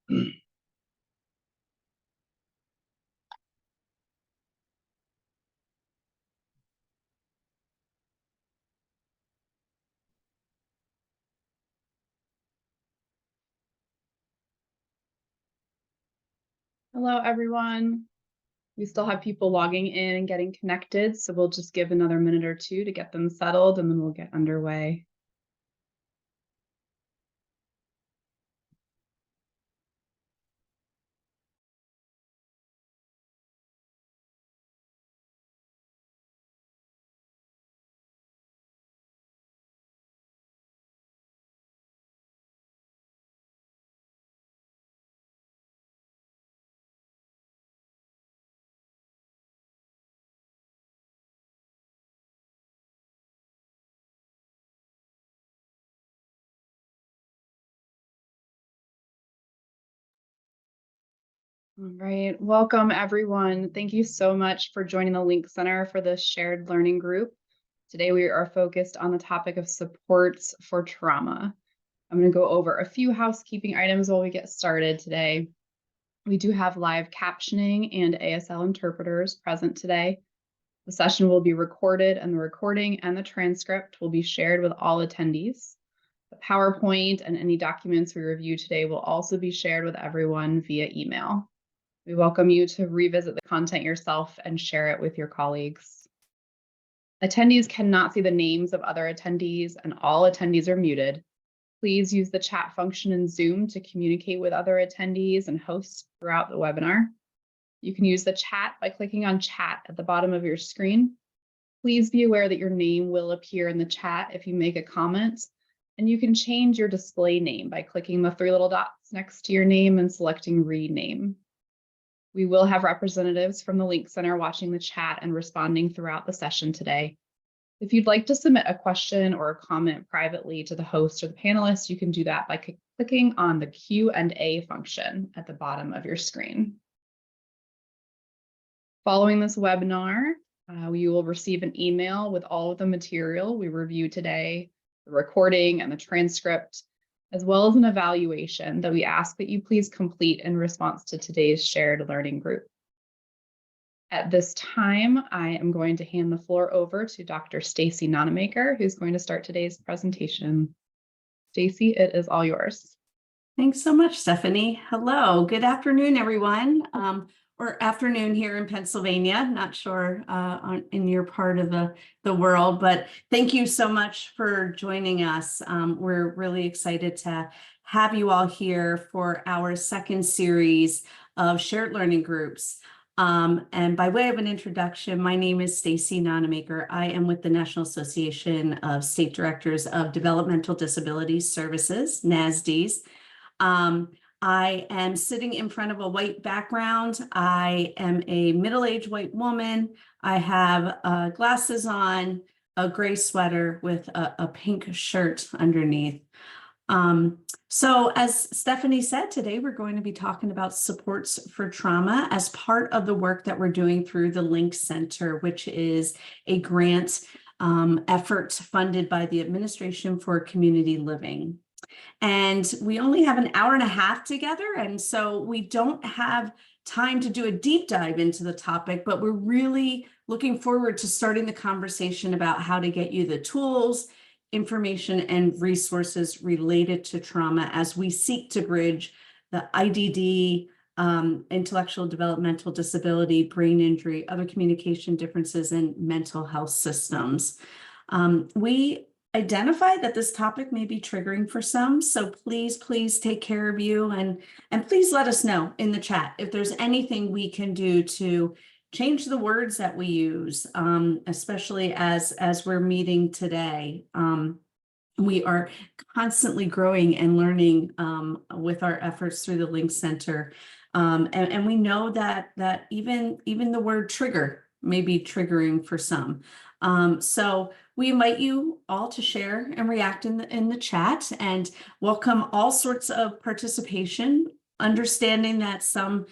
Hello, everyone. We still have people logging in and getting connected, so we'll just give another minute or two to get them settled, and then we'll get underway. All right, welcome everyone. Thank you so much for joining the Link Center for this shared learning group. Today we are focused on the topic of supports for trauma. I'm going to go over a few housekeeping items while we get started today. We do have live captioning and ASL interpreters present today. The session will be recorded, and the recording and the transcript will be shared with all attendees. The PowerPoint and any documents we review today will also be shared with everyone via email. We welcome you to revisit the content yourself and share it with your colleagues. Attendees cannot see the names of other attendees, and all attendees are muted. Please use the chat function in Zoom to communicate with other attendees and hosts throughout the webinar. You can use the chat by clicking on chat at the bottom of your screen. Please be aware that your name will appear in the chat if you make a comment, and you can change your display name by clicking the three little dots next to your name and selecting rename. We will have representatives from the Link Center watching the chat and responding throughout the session today. If you'd like to submit a question or a comment privately to the host or the panelists, you can do that by clicking on the Q&A function at the bottom of your screen. Following this webinar, you will receive an email with all of the material we reviewed today, the recording and the transcript, as well as an evaluation that we ask that you please complete in response to today's shared learning group. At this time, I am going to hand the floor over to Dr. Stacy Nonamaker, who's going to start today's presentation. Stacy, it is all yours. Thanks so much, Stephanie. Hello, good afternoon, everyone. Or afternoon here in Pennsylvania. Not sure in your part of the world, but thank you so much for joining us. We're really excited to have you all here for our second series of shared learning groups. And by way of an introduction, my name is Stacy Nonamaker. I am with the National Association of State Directors of Developmental Disability Services, NASDS. I am sitting in front of a white background. I am a middle-aged white woman. I have glasses on, a gray sweater with a pink shirt underneath. So as Stephanie said, today we're going to be talking about supports for trauma as part of the work that we're doing through the Link Center, which is a grant effort funded by the Administration for Community Living. And we only have an hour and a half together, and so we don't have time to do a deep dive into the topic, but we're really looking forward to starting the conversation about how to get you the tools, information, and resources related to trauma as we seek to bridge the IDD, intellectual developmental disability, brain injury, other communication differences, and mental health systems. We identify that this topic may be triggering for some, so please take care of you, and please let us know in the chat if there's anything we can do to change the words that we use, especially as we're meeting today. We are constantly growing and learning with our efforts through the Link Center, and we know that even the word trigger may be triggering for some. So we invite you all to share and react in the chat, and welcome all sorts of participation, understanding that some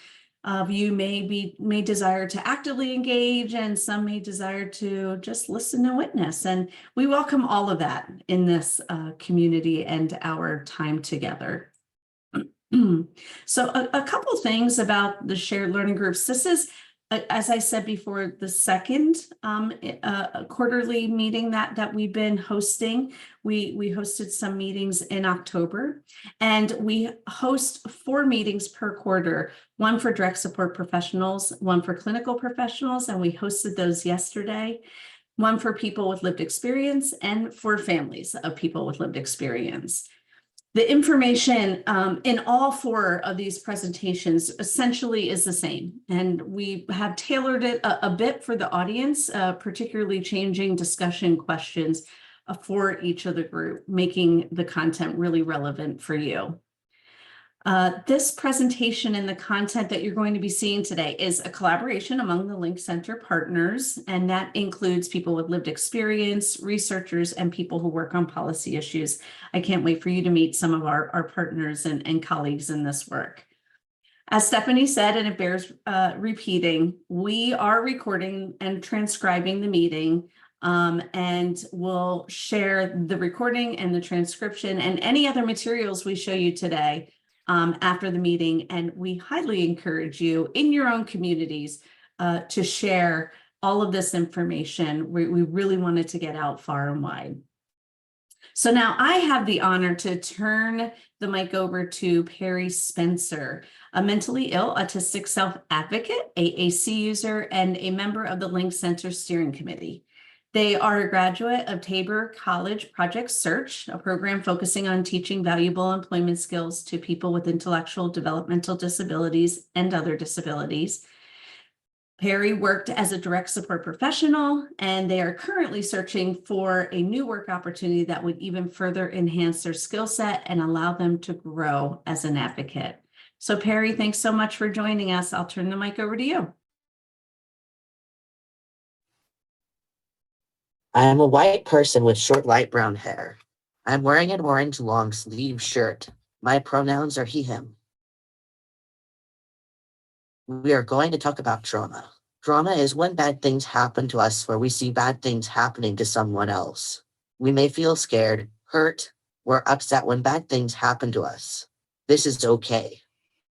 of you may desire to actively engage, and some may desire to just listen and witness. And we welcome all of that in this community and our time together. So a couple things about the shared learning groups. This is, as I said before, the second quarterly meeting that we've been hosting. We hosted some meetings in October, and we host 4 meetings per quarter, one for direct support professionals, one for clinical professionals, and we hosted those yesterday, one for people with lived experience, and for families of people with lived experience. The information in all 4 of these presentations essentially is the same, and we have tailored it a bit for the audience, particularly changing discussion questions for each of the group, making the content really relevant for you. This presentation and the content that you're going to be seeing today is a collaboration among the Link Center partners, and that includes people with lived experience, researchers, and people who work on policy issues. I can't wait for you to meet some of our partners and colleagues in this work. As Stephanie said, and it bears repeating, we are recording and transcribing the meeting, and we'll share the recording and the transcription and any other materials we show you today after the meeting, and we highly encourage you in your own communities to share all of this information. We really wanted to get out far and wide. So now I have the honor to turn the mic over to Perry Spencer, a mentally ill autistic self-advocate, AAC user, and a member of the Link Center Steering Committee. They are a graduate of Tabor College Project Search, a program focusing on teaching valuable employment skills to people with intellectual developmental disabilities and other disabilities. Perry worked as a direct support professional, and they are currently searching for a new work opportunity that would even further enhance their skill set and allow them to grow as an advocate. So Perry, thanks so much for joining us. I'll turn the mic over to you. I am a white person with short light brown hair. I'm wearing an orange long sleeve shirt. My pronouns are he, him. We are going to talk about trauma. Trauma is when bad things happen to us or we see bad things happening to someone else. We may feel scared, hurt, or upset when bad things happen to us. This is okay.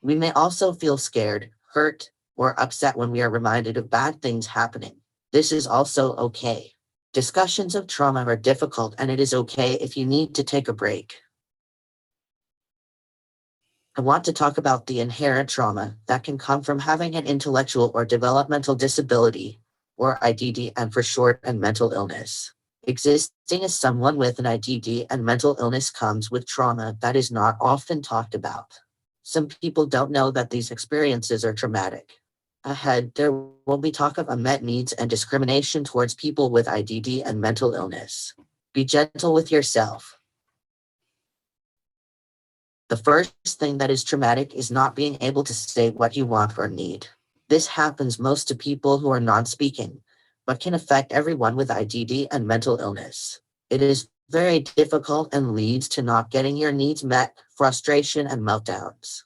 We may also feel scared, hurt, or upset when we are reminded of bad things happening. This is also okay. Discussions of trauma are difficult, and it is okay if you need to take a break. I want to talk about the inherent trauma that can come from having an intellectual or developmental disability, or IDD and for short, and mental illness. Existing as someone with an IDD and mental illness comes with trauma that is not often talked about. Some people don't know that these experiences are traumatic. Ahead, there will be talk of unmet needs and discrimination towards people with IDD and mental illness. Be gentle with yourself. The first thing that is traumatic is not being able to say what you want or need. This happens most to people who are non-speaking, but can affect everyone with IDD and mental illness. It is very difficult and leads to not getting your needs met, frustration, and meltdowns.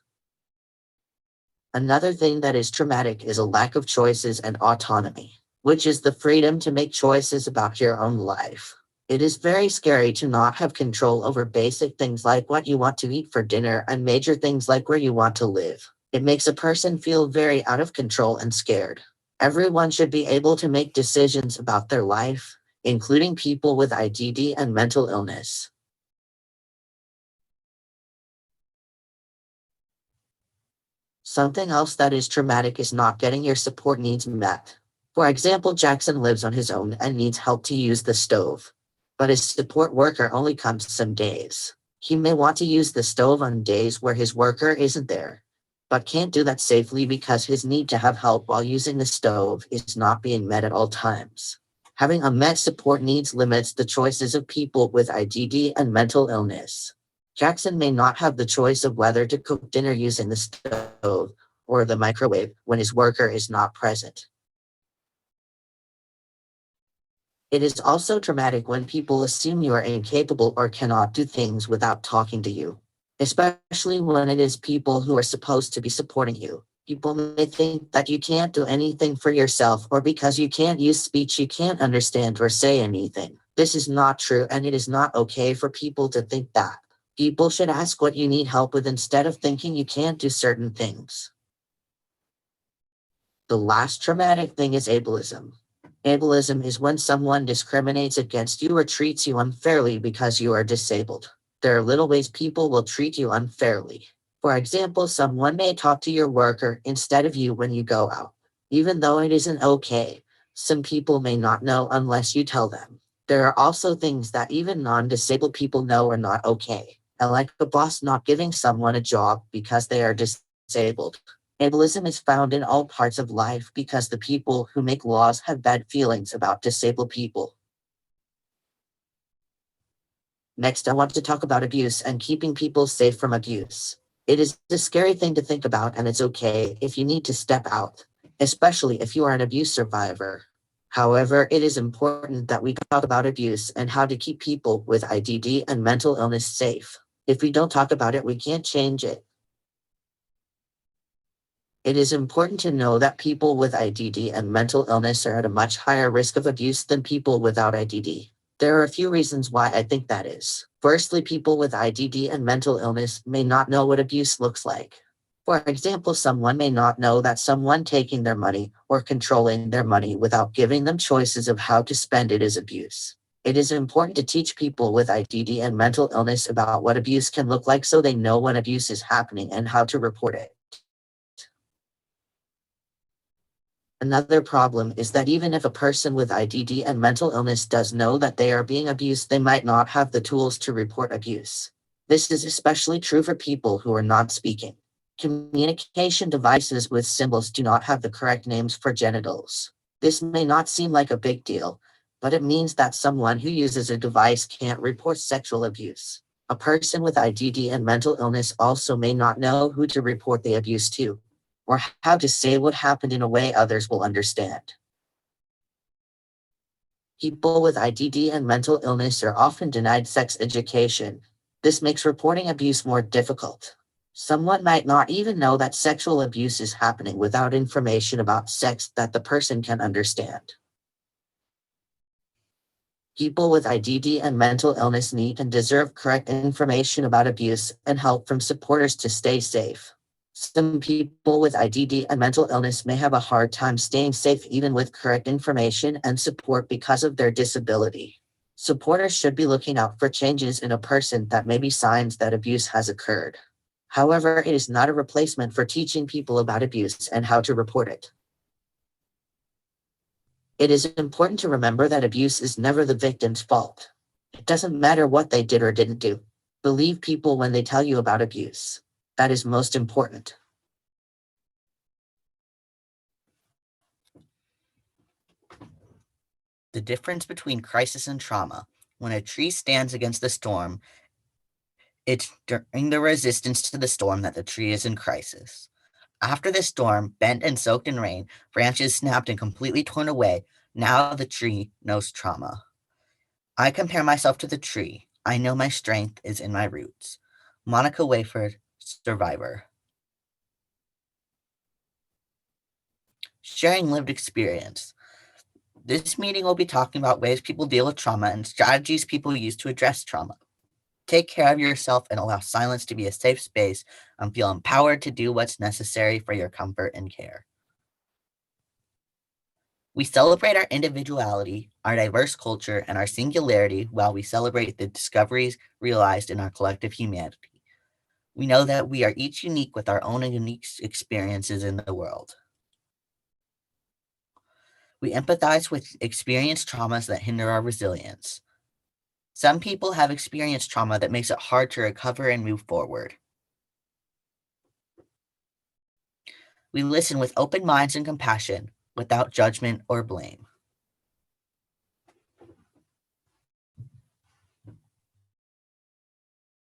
Another thing that is traumatic is a lack of choices and autonomy, which is the freedom to make choices about your own life. It is very scary to not have control over basic things like what you want to eat for dinner and major things like where you want to live. It makes a person feel very out of control and scared. Everyone should be able to make decisions about their life, including people with IDD and mental illness. Something else that is traumatic is not getting your support needs met. For example, Jackson lives on his own and needs help to use the stove, but his support worker only comes some days. He may want to use the stove on days where his worker isn't there, but can't do that safely because his need to have help while using the stove is not being met at all times. Having unmet support needs limits the choices of people with IDD and mental illness. Jackson may not have the choice of whether to cook dinner using the stove or the microwave when his worker is not present. It is also traumatic when people assume you are incapable or cannot do things without talking to you, especially when it is people who are supposed to be supporting you. People may think that you can't do anything for yourself, or because you can't use speech you can't understand or say anything. This is not true, and it is not okay for people to think that. People should ask what you need help with instead of thinking you can't do certain things. The last traumatic thing is ableism. Ableism is when someone discriminates against you or treats you unfairly because you are disabled. There are little ways people will treat you unfairly. For example, someone may talk to your worker instead of you when you go out. Even though it isn't okay, some people may not know unless you tell them. There are also things that even non-disabled people know are not okay, and like a boss not giving someone a job because they are disabled. Ableism is found in all parts of life because the people who make laws have bad feelings about disabled people. Next, I want to talk about abuse and keeping people safe from abuse. It is a scary thing to think about, and it's okay if you need to step out, especially if you are an abuse survivor. However, it is important that we talk about abuse and how to keep people with IDD and mental illness safe. If we don't talk about it, we can't change it. It is important to know that people with IDD and mental illness are at a much higher risk of abuse than people without IDD. There are a few reasons why I think that is. Firstly, people with IDD and mental illness may not know what abuse looks like. For example, someone may not know that someone taking their money or controlling their money without giving them choices of how to spend it is abuse. It is important to teach people with IDD and mental illness about what abuse can look like so they know when abuse is happening and how to report it. Another problem is that even if a person with IDD and mental illness does know that they are being abused, they might not have the tools to report abuse. This is especially true for people who are not speaking. Communication devices with symbols do not have the correct names for genitals. This may not seem like a big deal, but it means that someone who uses a device can't report sexual abuse. A person with IDD and mental illness also may not know who to report the abuse to, or how to say what happened in a way others will understand. People with IDD and mental illness are often denied sex education. This makes reporting abuse more difficult. Someone might not even know that sexual abuse is happening without information about sex that the person can understand. People with IDD and mental illness need and deserve correct information about abuse and help from supporters to stay safe. Some people with IDD and mental illness may have a hard time staying safe even with correct information and support because of their disability. Supporters should be looking out for changes in a person that may be signs that abuse has occurred. However, it is not a replacement for teaching people about abuse and how to report it. It is important to remember that abuse is never the victim's fault. It doesn't matter what they did or didn't do. Believe people when they tell you about abuse. That is most important. The difference between crisis and trauma. When a tree stands against the storm, it's during the resistance to the storm that the tree is in crisis. After the storm, bent and soaked in rain, branches snapped and completely torn away, now the tree knows trauma. I compare myself to the tree. I know my strength is in my roots. Monica Wayford, survivor. Sharing lived experience. This meeting will be talking about ways people deal with trauma and strategies people use to address trauma. Take care of yourself and allow silence to be a safe space and feel empowered to do what's necessary for your comfort and care. We celebrate our individuality, our diverse culture, and our singularity while we celebrate the discoveries realized in our collective humanity. We know that we are each unique with our own unique experiences in the world. We empathize with experienced traumas that hinder our resilience. Some people have experienced trauma that makes it hard to recover and move forward. We listen with open minds and compassion, without judgment or blame.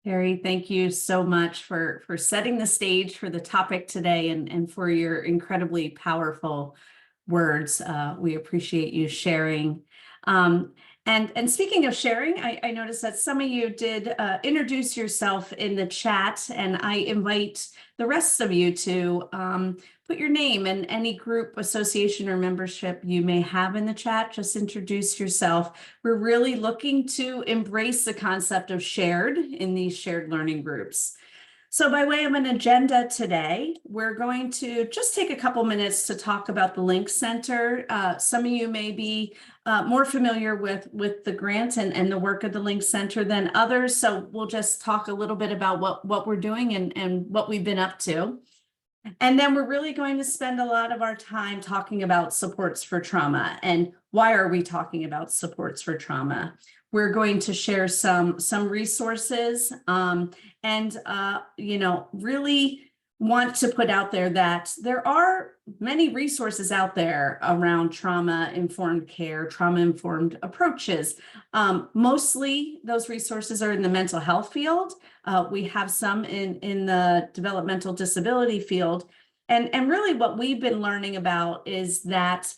Harry, thank you so much for setting the stage for the topic today and for your incredibly powerful words. We appreciate you sharing. And And speaking of sharing, I noticed that some of you did introduce yourself in the chat, and I invite the rest of you to put your name and any group, association, or membership you may have in the chat. Just introduce yourself. We're really looking to embrace the concept of shared in these shared learning groups. So by way of an agenda today, we're going to just take a couple minutes to talk about the Link Center. Some of you may be more familiar with the grant and the work of the Link Center than others. So we'll just talk a little bit about what we're doing and what we've been up to. And then we're really going to spend a lot of our time talking about supports for trauma. And why are we talking about supports for trauma? We're going to share some resources and really want to put out there that there are many resources out there around trauma-informed care, trauma-informed approaches. Mostly those resources are in the mental health field. We have some in the developmental disability field. And really what we've been learning about is that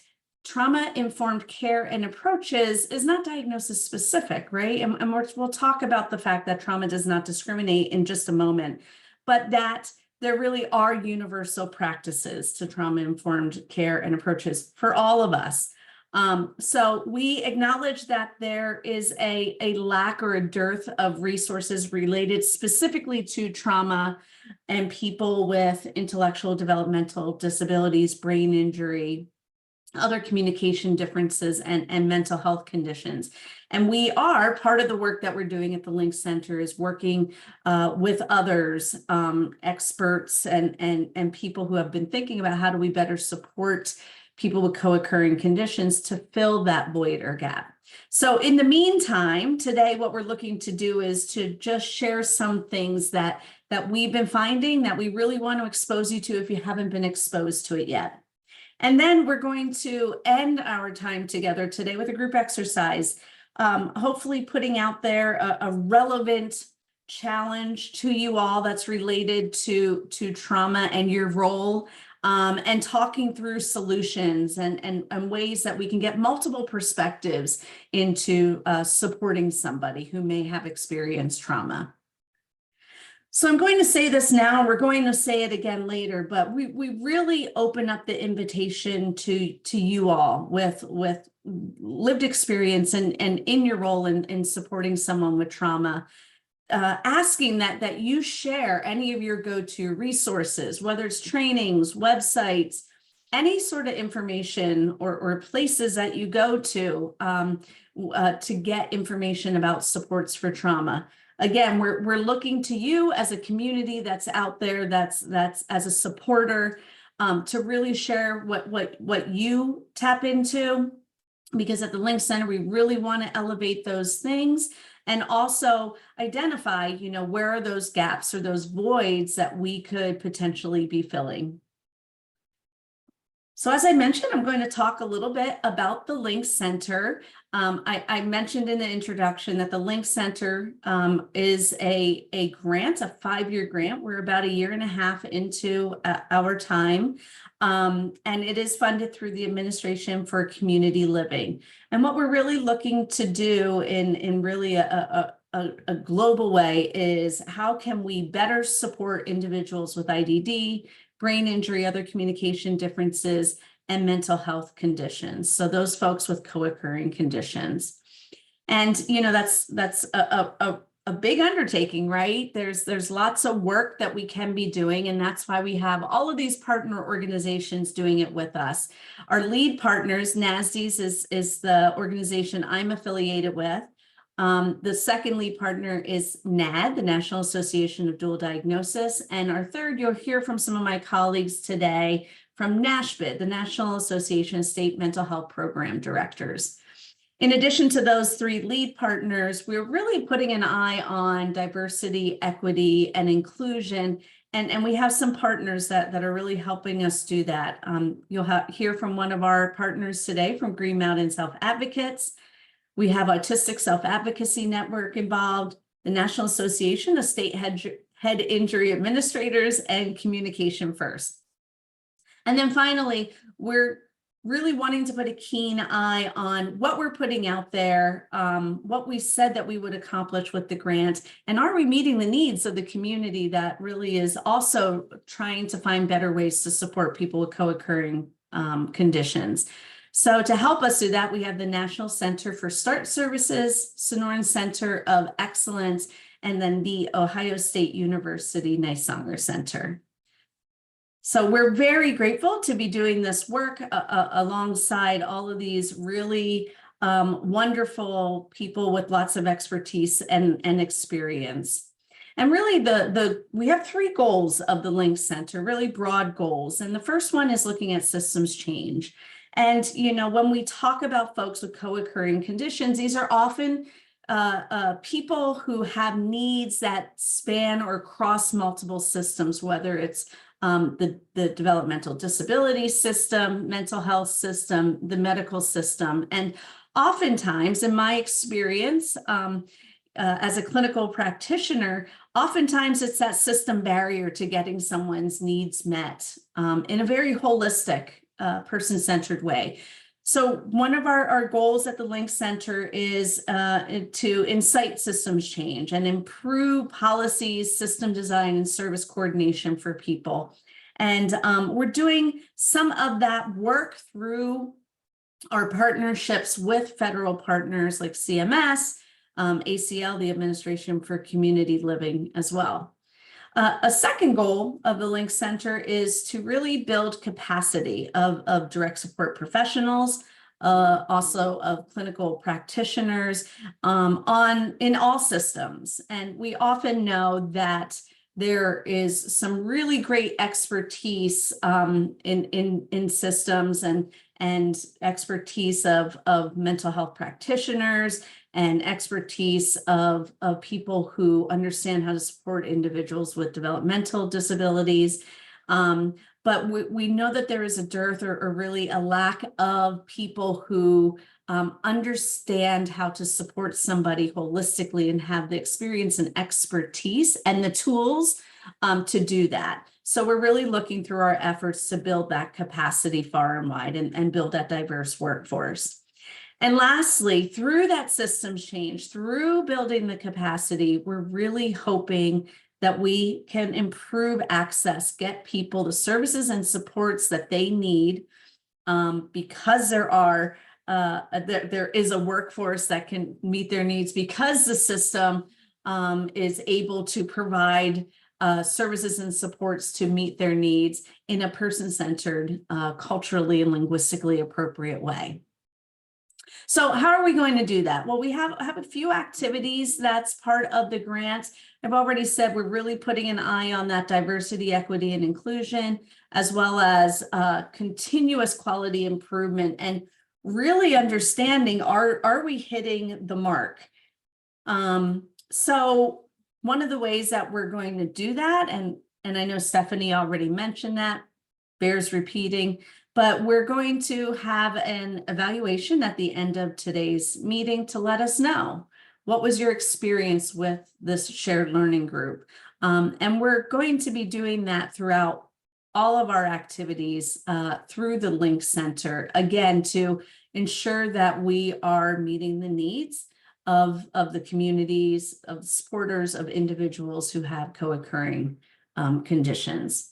trauma-informed care and approaches is not diagnosis specific, right? And we'll talk about the fact that trauma does not discriminate in just a moment, but that there really are universal practices to trauma-informed care and approaches for all of us. So we acknowledge that there is a lack or a dearth of resources related specifically to trauma and people with intellectual developmental disabilities, brain injury, other communication differences, and mental health conditions. And we are, part of the work that we're doing at the Link Center is working with others, experts and people who have been thinking about how do we better support people with co-occurring conditions to fill that void or gap. So in the meantime, today, what we're looking to do is to just share some things that we've been finding that we really want to expose you to if you haven't been exposed to it yet. And then we're going to end our time together today with a group exercise, hopefully putting out there a relevant challenge to you all that's related to trauma and your role, and talking through solutions and ways that we can get multiple perspectives into supporting somebody who may have experienced trauma. So I'm going to say this now, we're going to say it again later, but we really open up the invitation to you all with lived experience and in your role in supporting someone with trauma, asking that you share any of your go-to resources, whether it's trainings, websites, any sort of information or places that you go to get information about supports for trauma. Again, we're looking to you as a community that's out there, that's as a supporter, to really share what you tap into, because at the Link Center, we really want to elevate those things and also identify, where are those gaps or those voids that we could potentially be filling. So as I mentioned, I'm going to talk a little bit about the Link Center. I mentioned in the introduction that the Link Center is a grant, a 5-year grant. We're about 1.5 years into our time, and it is funded through the Administration for Community Living. And what we're really looking to do in really a global way is how can we better support individuals with IDD, brain injury, other communication differences, and mental health conditions. So those folks with co-occurring conditions. And, that's a big undertaking, right? There's lots of work that we can be doing, and that's why we have all of these partner organizations doing it with us. Our lead partners, NASDS is the organization I'm affiliated with. The second lead partner is NAD, the National Association of Dual Diagnosis. And our third, you'll hear from some of my colleagues today from NASHBD, the National Association of State Mental Health Program Directors. In addition to those 3 lead partners, we're really putting an eye on diversity, equity, and inclusion. And we have some partners that are really helping us do that. You'll hear from one of our partners today from Green Mountain Self Advocates. We have Autistic Self-Advocacy Network involved, the National Association of State Head Injury Administrators, and Communication First. And then finally, we're really wanting to put a keen eye on what we're putting out there, what we said that we would accomplish with the grant, and are we meeting the needs of the community that really is also trying to find better ways to support people with co-occurring conditions. So to help us do that, we have the National Center for START Services, Sonoran Center of Excellence, and then the Ohio State University Nisanger Center. So we're very grateful to be doing this work alongside all of these really wonderful people with lots of expertise and experience. And really we have 3 goals of the Link Center, really broad goals. And the first one is looking at systems change. And, you know, when we talk about folks with co-occurring conditions, these are often people who have needs that span or cross multiple systems, whether it's the developmental disability system, mental health system, the medical system. And oftentimes, in my experience, as a clinical practitioner, oftentimes it's that system barrier to getting someone's needs met in a very holistic, person-centered way. So one of our goals at the Link Center is to incite systems change and improve policies, system design, and service coordination for people. And we're doing some of that work through our partnerships with federal partners like CMS, ACL, the Administration for Community Living as well. A second goal of the Link Center is to really build capacity of direct support professionals, also of clinical practitioners in all systems. And we often know that there is some really great expertise in systems and expertise of mental health practitioners and expertise of people who understand how to support individuals with developmental disabilities. But we know that there is a dearth or really a lack of people who understand how to support somebody holistically and have the experience and expertise and the tools to do that. So we're really looking through our efforts to build that capacity far and wide and build that diverse workforce. And lastly, through that systems change, through building the capacity, we're really hoping that we can improve access, get people the services and supports that they need, because there is a workforce that can meet their needs, because the system is able to provide services and supports to meet their needs in a person-centered, culturally and linguistically appropriate way. So how are we going to do that? Well, we have a few activities that's part of the grant. I've already said we're really putting an eye on that diversity, equity, and inclusion, as well as continuous quality improvement and really understanding, are we hitting the mark? So one of the ways that we're going to do that, and I know Stephanie already mentioned that, bears repeating, but we're going to have an evaluation at the end of today's meeting to let us know what was your experience with this shared learning group. And we're going to be doing that throughout all of our activities through the Link Center, again, to ensure that we are meeting the needs of the communities, of supporters, of individuals who have co-occurring conditions.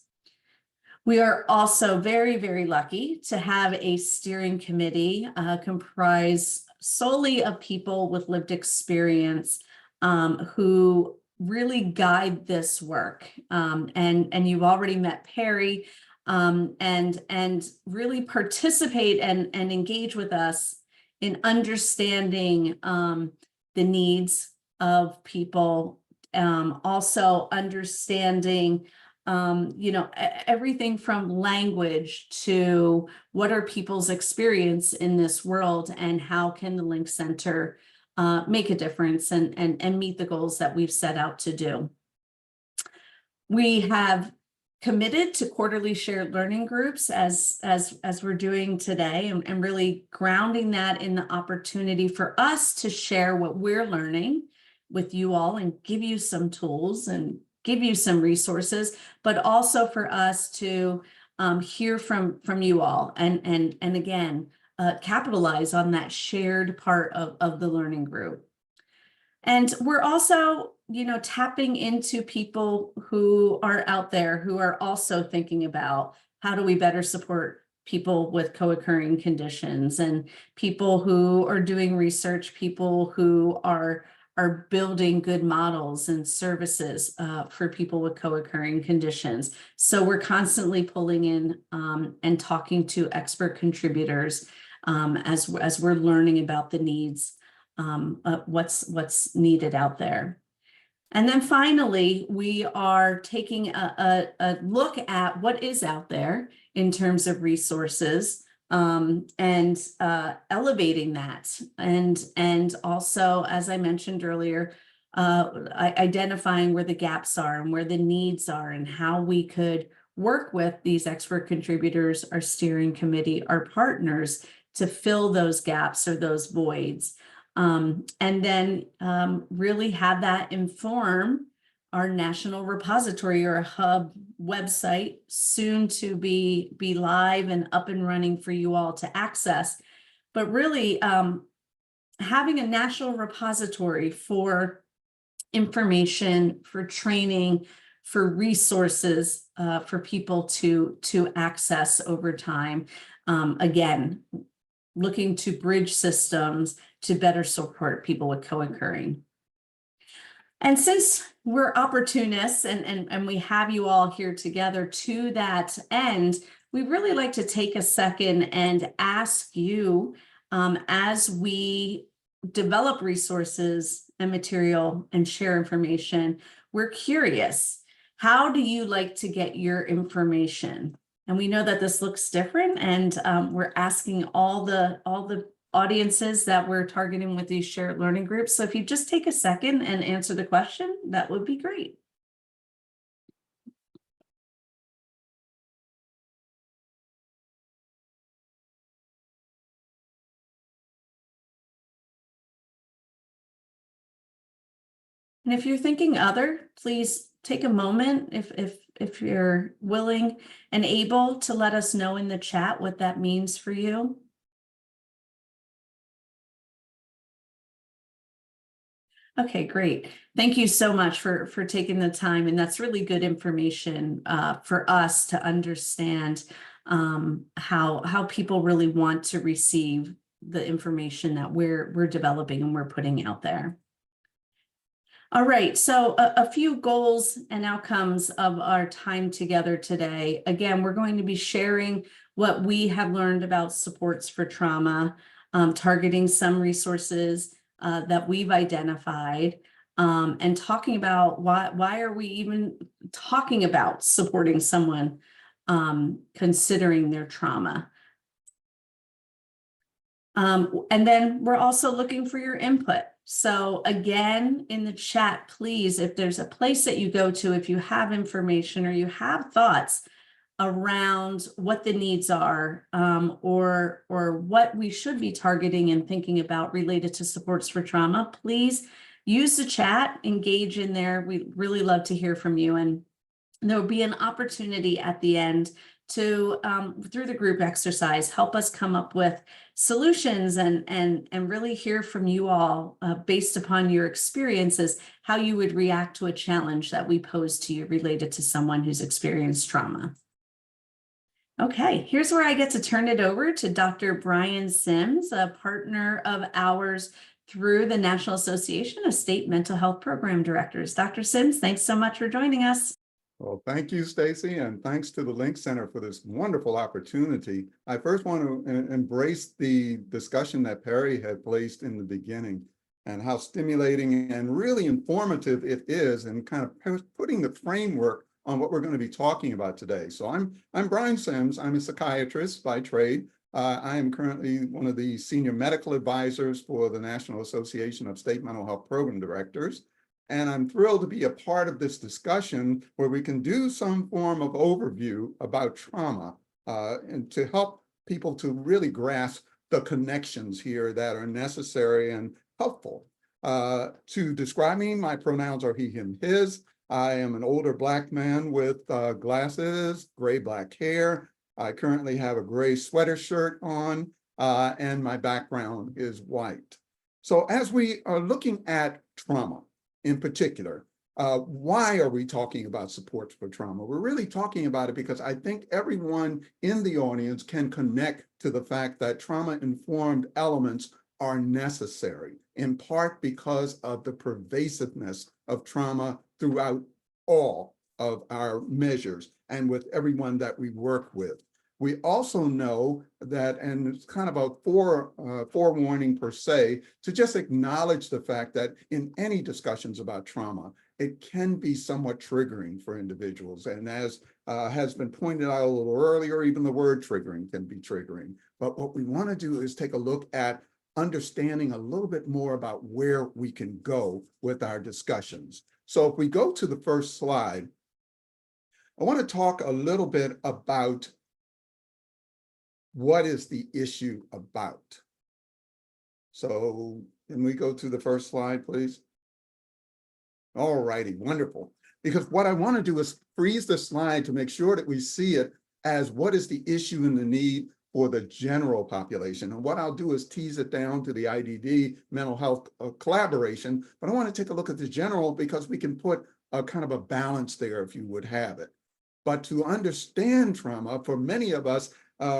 We are also very, very lucky to have a steering committee comprised solely of people with lived experience who really guide this work. And you've already met Perry, and really participate and engage with us in understanding the needs of people, also understanding everything from language to what are people's experience in this world and how can the Link Center make a difference and meet the goals that we've set out to do. We have committed to quarterly shared learning groups as we're doing today, and really grounding that in the opportunity for us to share what we're learning with you all and give you some tools and give you some resources, but also for us to hear from you all and again, capitalize on that shared part of the learning group. And we're also, tapping into people who are out there who are also thinking about how do we better support people with co-occurring conditions, and people who are doing research, people who are building good models and services for people with co-occurring conditions. So we're constantly pulling in and talking to expert contributors as we're learning about the needs, what's needed out there. And then finally, we are taking a look at what is out there in terms of resources, and elevating that. And also, as I mentioned earlier, identifying where the gaps are and where the needs are, and how we could work with these expert contributors, our steering committee, our partners, to fill those gaps or those voids. And then really have that inform our national repository or hub website, soon to be live and up and running for you all to access. But really having a national repository for information, for training, for resources for people to access over time. Again, looking to bridge systems to better support people with co-occurring. And since we're opportunists and we have you all here together to that end, we really like to take a second and ask you, as we develop resources and material and share information, we're curious, how do you like to get your information? And we know that this looks different, and we're asking all the audiences that we're targeting with these shared learning groups. So if you just take a second and answer the question, that would be great. And if you're thinking other, please take a moment, if you're willing and able, to let us know in the chat what that means for you. Okay, great. Thank you so much for taking the time. And that's really good information for us to understand how people really want to receive the information that we're developing and we're putting out there. All right, so a few goals and outcomes of our time together today. Again, we're going to be sharing what we have learned about supports for trauma, targeting some resources that we've identified, and talking about why are we even talking about supporting someone considering their trauma. And then we're also looking for your input. So again, in the chat, please, if there's a place that you go to, if you have information or you have thoughts around what the needs are, or what we should be targeting and thinking about related to supports for trauma, please use the chat, engage in there. We really love to hear from you. And there will be an opportunity at the end to, through the group exercise, help us come up with solutions and really hear from you all based upon your experiences, how you would react to a challenge that we pose to you related to someone who's experienced trauma. Okay, here's where I get to turn it over to Dr. Brian Sims, a partner of ours through the National Association of State Mental Health Program Directors. Dr. Sims, thanks so much for joining us. Well, thank you, Stacy, and thanks to the Link Center for this wonderful opportunity. I first want to embrace the discussion that Perry had placed in the beginning and how stimulating and really informative it is, and kind of putting the framework on what we're going to be talking about today. So I'm Brian Sims. I'm a psychiatrist by trade. I am currently one of the senior medical advisors for the National Association of State Mental Health Program Directors. And I'm thrilled to be a part of this discussion where we can do some form of overview about trauma and to help people to really grasp the connections here that are necessary and helpful. To describe me, my pronouns are he, him, his. I am an older Black man with glasses, gray-black hair. I currently have a gray sweater shirt on, and my background is white. So as we are looking at trauma in particular, why are we talking about supports for trauma? We're really talking about it because I think everyone in the audience can connect to the fact that trauma-informed elements are necessary, in part because of the pervasiveness of trauma throughout all of our measures and with everyone that we work with. We also know that, and it's kind of a forewarning per se, to just acknowledge the fact that in any discussions about trauma, it can be somewhat triggering for individuals. And as has been pointed out a little earlier, even the word triggering can be triggering. But what we want to do is take a look at understanding a little bit more about where we can go with our discussions. So if we go to the first slide, I want to talk a little bit about what is the issue about. So can we go to the first slide, please? All righty, wonderful. Because what I want to do is freeze the slide to make sure that we see it as what is the issue and the need for the general population. And what I'll do is tease it down to the IDD mental health collaboration, but I want to take a look at the general because we can put a kind of a balance there if you would have it. But to understand trauma, for many of us,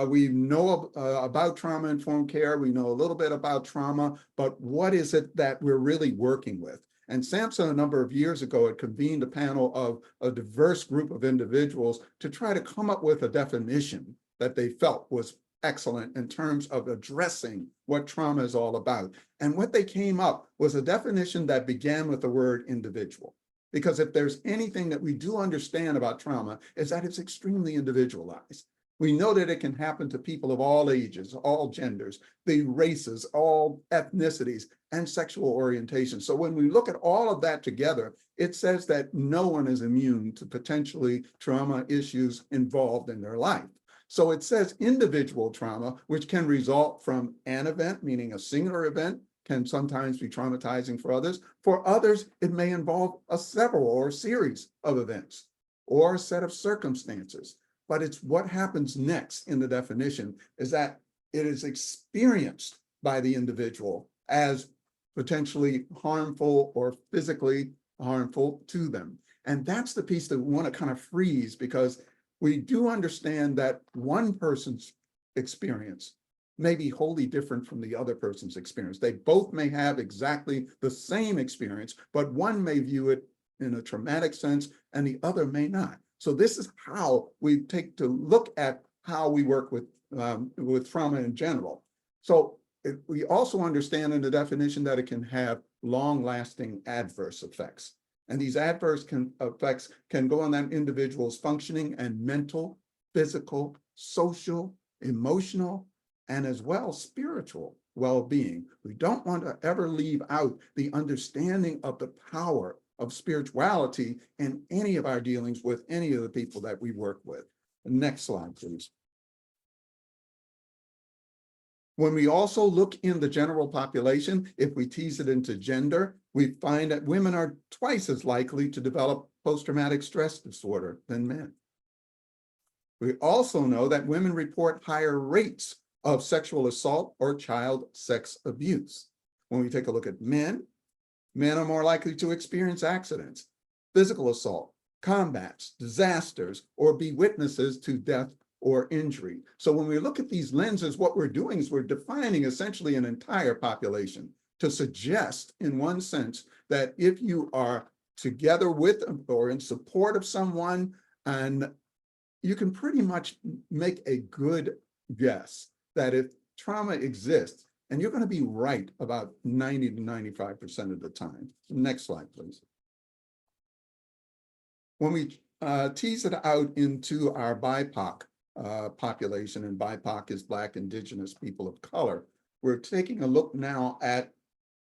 we know about trauma-informed care, we know a little bit about trauma, but what is it that we're really working with? And SAMHSA a number of years ago had convened a panel of a diverse group of individuals to try to come up with a definition that they felt was excellent in terms of addressing what trauma is all about. And what they came up was a definition that began with the word individual. Because if there's anything that we do understand about trauma, is that it's extremely individualized. We know that it can happen to people of all ages, all genders, the races, all ethnicities, and sexual orientation. So when we look at all of that together, it says that no one is immune to potentially trauma issues involved in their life. So it says individual trauma, which can result from an event, meaning a singular event, can sometimes be traumatizing for others. For others, it may involve a several or a series of events or a set of circumstances. But it's what happens next in the definition is that it is experienced by the individual as potentially harmful or physically harmful to them. And that's the piece that we want to kind of freeze, because we do understand that one person's experience may be wholly different from the other person's experience. They both may have exactly the same experience, but one may view it in a traumatic sense and the other may not. So this is how we take to look at how we work with trauma in general. So we also understand in the definition that it can have long-lasting adverse effects. And these adverse effects can go on that individual's functioning and mental, physical, social, emotional, and as well spiritual well-being. We don't want to ever leave out the understanding of the power of spirituality in any of our dealings with any of the people that we work with. Next slide, please. When we also look in the general population, if we tease it into gender, we find that women are twice as likely to develop post-traumatic stress disorder than men. We also know that women report higher rates of sexual assault or child sex abuse. When we take a look at men are more likely to experience accidents, physical assault, combats, disasters, or be witnesses to death or injury. So when we look at these lenses, what we're doing is we're defining essentially an entire population to suggest, in one sense, that if you are together with or in support of someone, and you can pretty much make a good guess that if trauma exists, and you're going to be right about 90 to 95% of the time. Next slide, please. When we tease it out into our BIPOC population, and BIPOC is Black, Indigenous, people of color, we're taking a look now at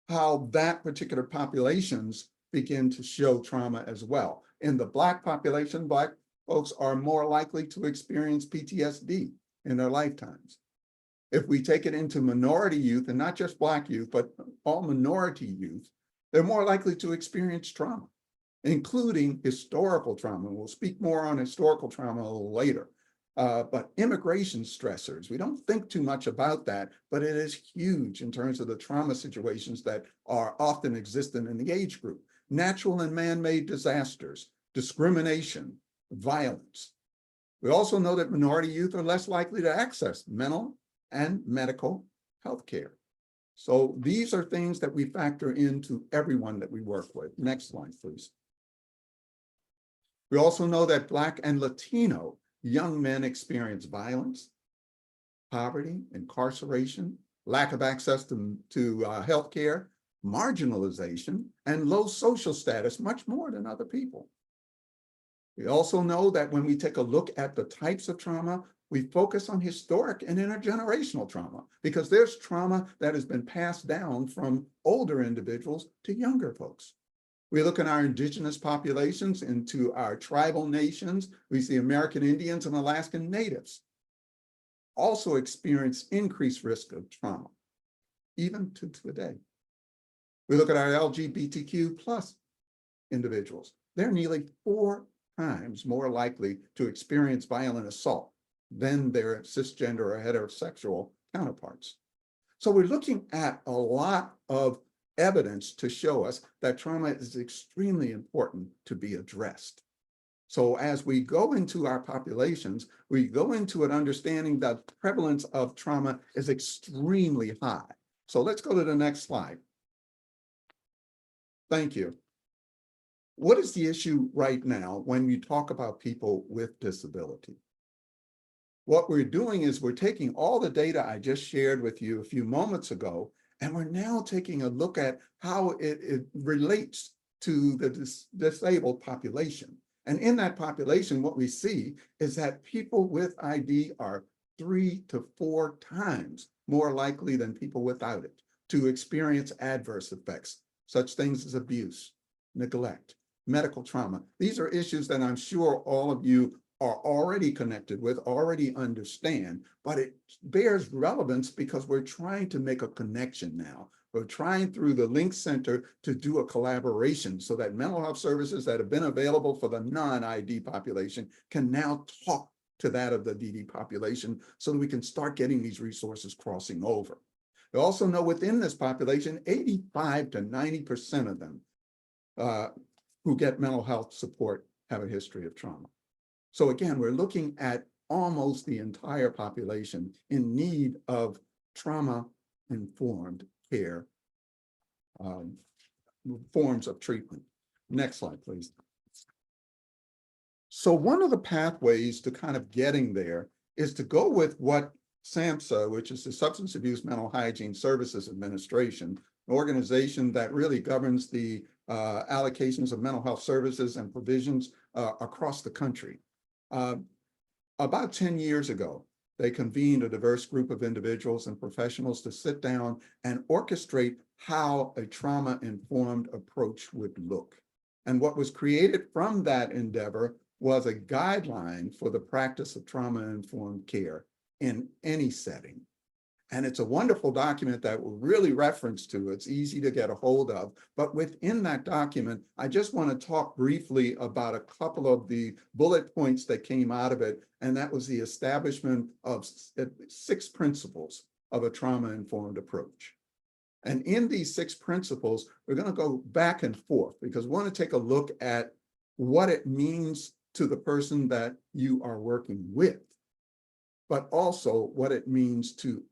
how that particular populations begin to show trauma as well. In the Black population, Black folks are more likely to experience PTSD in their lifetimes. If we take it into minority youth, and not just Black youth, but all minority youth, they're more likely to experience trauma. including historical trauma. We'll speak more on historical trauma a little later. But immigration stressors, we don't think too much about that, but it is huge in terms of the trauma situations that are often existent in the age group. Natural and man-made disasters, discrimination, violence. We also know that minority youth are less likely to access mental and medical health care. So these are things that we factor into everyone that we work with. Next slide, please. We also know that Black and Latino young men experience violence, poverty, incarceration, lack of access to health care, marginalization, and low social status much more than other people. We also know that when we take a look at the types of trauma, we focus on historic and intergenerational trauma because there's trauma that has been passed down from older individuals to younger folks. We look at our indigenous populations into our tribal nations. We see American Indians and Alaskan Natives also experience increased risk of trauma, even to today. We look at our LGBTQ plus individuals. They're nearly 4 times more likely to experience violent assault than their cisgender or heterosexual counterparts. So we're looking at a lot of evidence to show us that trauma is extremely important to be addressed. So as we go into our populations, we go into it understanding that the prevalence of trauma is extremely high. So let's go to the next slide. Thank you. What is the issue right now when you talk about people with disability? What we're doing is we're taking all the data I just shared with you a few moments ago, and we're now taking a look at how it relates to the disabled population. And in that population, what we see is that people with ID are 3 to 4 times more likely than people without it to experience adverse effects, such things as abuse, neglect, medical trauma. These are issues that I'm sure all of you are already connected with, already understand, but it bears relevance because we're trying to make a connection now. We're trying through the Link Center to do a collaboration so that mental health services that have been available for the non-ID population can now talk to that of the DD population so that we can start getting these resources crossing over. We also know within this population, 85 to 90% of them who get mental health support have a history of trauma. So again, we're looking at almost the entire population in need of trauma-informed care forms of treatment. Next slide, please. So one of the pathways to kind of getting there is to go with what SAMHSA, which is the Substance Abuse Mental Hygiene Services Administration, an organization that really governs the allocations of mental health services and provisions across the country. About 10 years ago, they convened a diverse group of individuals and professionals to sit down and orchestrate how a trauma-informed approach would look. And what was created from that endeavor was a guideline for the practice of trauma-informed care in any setting. And it's a wonderful document that we'll really reference to. It's easy to get a hold of. But within that document, I just want to talk briefly about a couple of the bullet points that came out of it. And that was the establishment of 6 principles of a trauma-informed approach. And in these 6 principles, we're going to go back and forth because we want to take a look at what it means to the person that you are working with, but also what it means to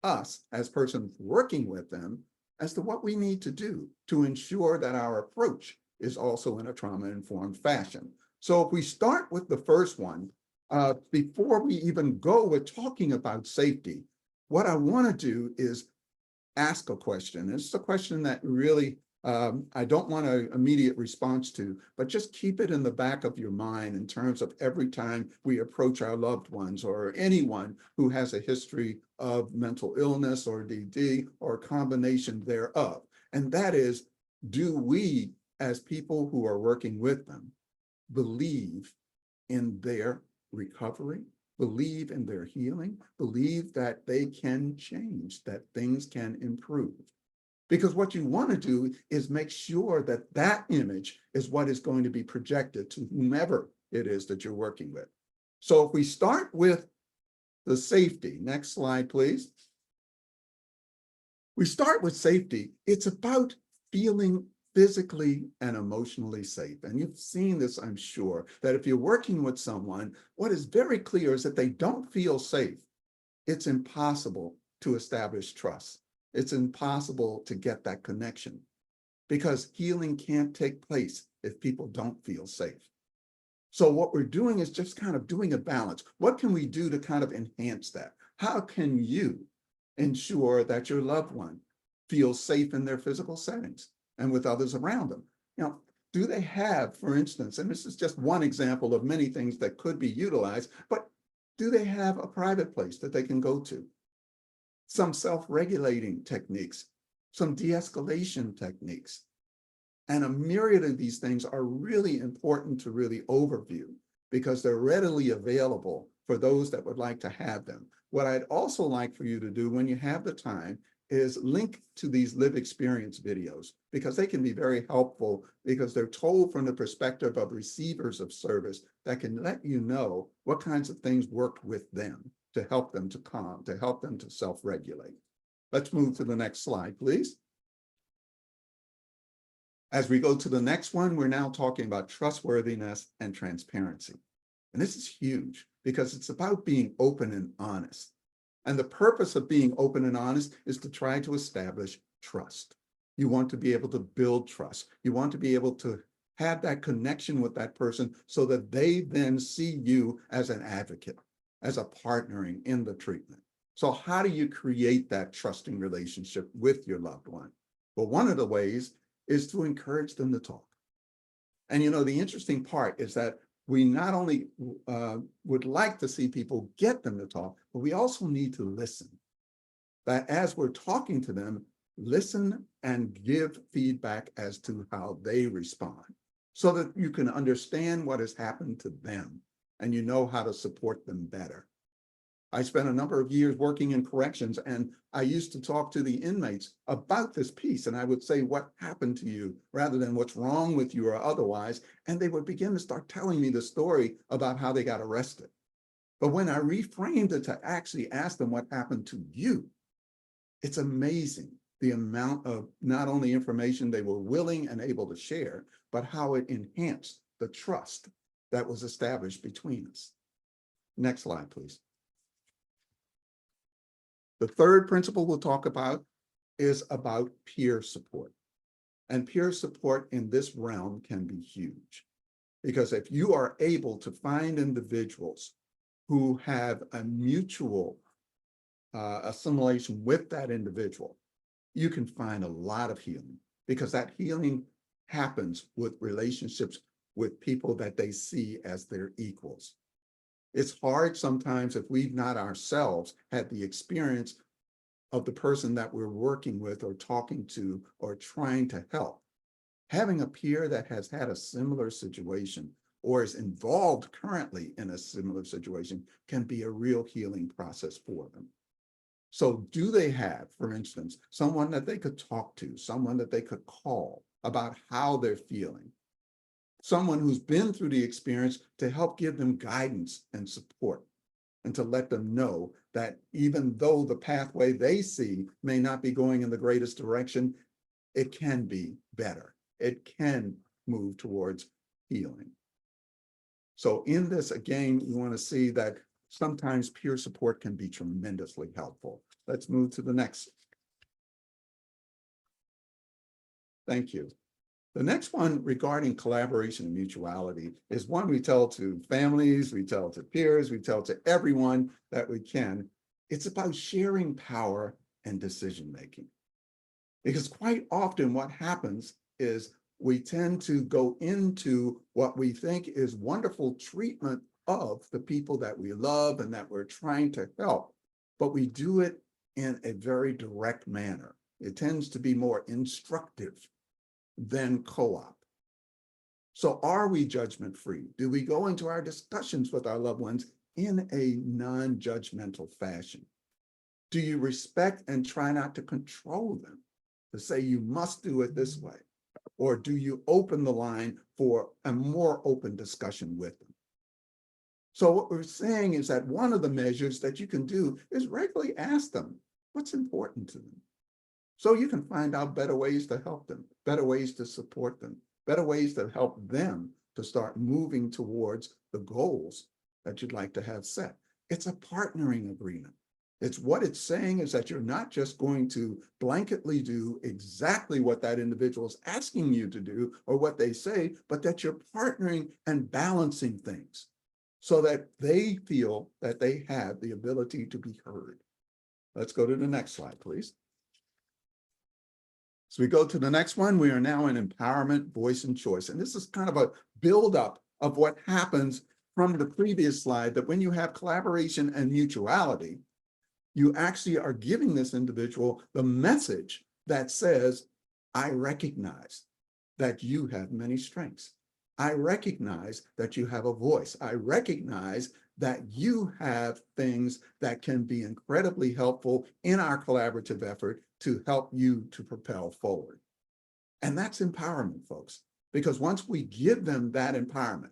us as persons working with them as to what we need to do to ensure that our approach is also in a trauma-informed fashion. So if we start with the first one, before we even go with talking about safety, what I want to do is ask a question. It's a question that really I don't want an immediate response to, but just keep it in the back of your mind in terms of every time we approach our loved ones or anyone who has a history of mental illness or DD or a combination thereof. And that is, do we as people who are working with them believe in their recovery, believe in their healing, believe that they can change, that things can improve? Because what you want to do is make sure that that image is what is going to be projected to whomever it is that you're working with. So if we start with the safety, next slide, please. We start with safety. It's about feeling physically and emotionally safe. And you've seen this, I'm sure, that if you're working with someone, what is very clear is that they don't feel safe. It's impossible to establish trust. It's impossible to get that connection because healing can't take place if people don't feel safe. So what we're doing is just kind of doing a balance. What can we do to kind of enhance that? How can you ensure that your loved one feels safe in their physical settings and with others around them? You know, do they have, for instance, and this is just one example of many things that could be utilized, but do they have a private place that they can go to? Some self-regulating techniques, some de-escalation techniques. And a myriad of these things are really important to really overview because they're readily available for those that would like to have them. What I'd also like for you to do when you have the time is link to these live experience videos because they can be very helpful because they're told from the perspective of receivers of service that can let you know what kinds of things worked with them to help them to calm, to help them to self-regulate. Let's move to the next slide, please. As we go to the next one, we're now talking about trustworthiness and transparency. And this is huge because it's about being open and honest. And the purpose of being open and honest is to try to establish trust. You want to be able to build trust. You want to be able to have that connection with that person so that they then see you as an advocate, as a partnering in the treatment. So how do you create that trusting relationship with your loved one? Well, one of the ways is to encourage them to talk. And you know, the interesting part is that we not only would like to see people get them to talk, but we also need to listen. That as we're talking to them, listen and give feedback as to how they respond so that you can understand what has happened to them and you know how to support them better. I spent a number of years working in corrections and I used to talk to the inmates about this piece and I would say, what happened to you rather than what's wrong with you or otherwise. And they would begin to start telling me the story about how they got arrested. But when I reframed it to actually ask them what happened to you, it's amazing the amount of not only information they were willing and able to share, but how it enhanced the trust that was established between us. Next slide, please. The third principle we'll talk about is about peer support. And peer support in this realm can be huge. Because if you are able to find individuals who have a mutual assimilation with that individual, you can find a lot of healing because that healing happens with relationships with people that they see as their equals. It's hard sometimes if we've not ourselves had the experience of the person that we're working with or talking to or trying to help. Having a peer that has had a similar situation or is involved currently in a similar situation can be a real healing process for them. So do they have, for instance, someone that they could talk to, someone that they could call about how they're feeling? Someone who's been through the experience to help give them guidance and support and to let them know that even though the pathway they see may not be going in the greatest direction, it can be better. It can move towards healing. So in this, again, you want to see that sometimes peer support can be tremendously helpful. Let's move to the next. Thank you. The next one regarding collaboration and mutuality is one we tell to families, we tell to peers, we tell to everyone that we can. It's about sharing power and decision-making. Because quite often what happens is we tend to go into what we think is wonderful treatment of the people that we love and that we're trying to help, but we do it in a very direct manner. It tends to be more instructive than co-op. So are we judgment-free? Do we go into our discussions with our loved ones in a non-judgmental fashion? Do you respect and try not to control them? to say you must do it this way? Or do you open the line for a more open discussion with them? So what we're saying is that one of the measures that you can do is regularly ask them what's important to them. So you can find out better ways to help them, better ways to support them, better ways to help them to start moving towards the goals that you'd like to have set. It's a partnering agreement. It's what it's saying is that you're not just going to blanketly do exactly what that individual is asking you to do or what they say, but that you're partnering and balancing things so that they feel that they have the ability to be heard. Let's go to the next slide, please. So we go to the next one. We are now in empowerment, voice, and choice. And this is kind of a buildup of what happens from the previous slide, that when you have collaboration and mutuality, you actually are giving this individual the message that says, I recognize that you have many strengths. I recognize that you have a voice. I recognize that you have things that can be incredibly helpful in our collaborative effort to help you to propel forward. And that's empowerment, folks, because once we give them that empowerment,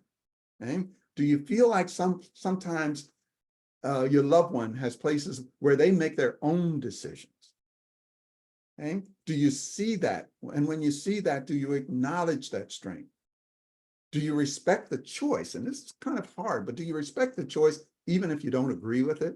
okay, do you feel like sometimes your loved one has places where they make their own decisions? Okay? Do you see that? And when you see that, do you acknowledge that strength? Do you respect the choice? And this is kind of hard, but do you respect the choice even if you don't agree with it?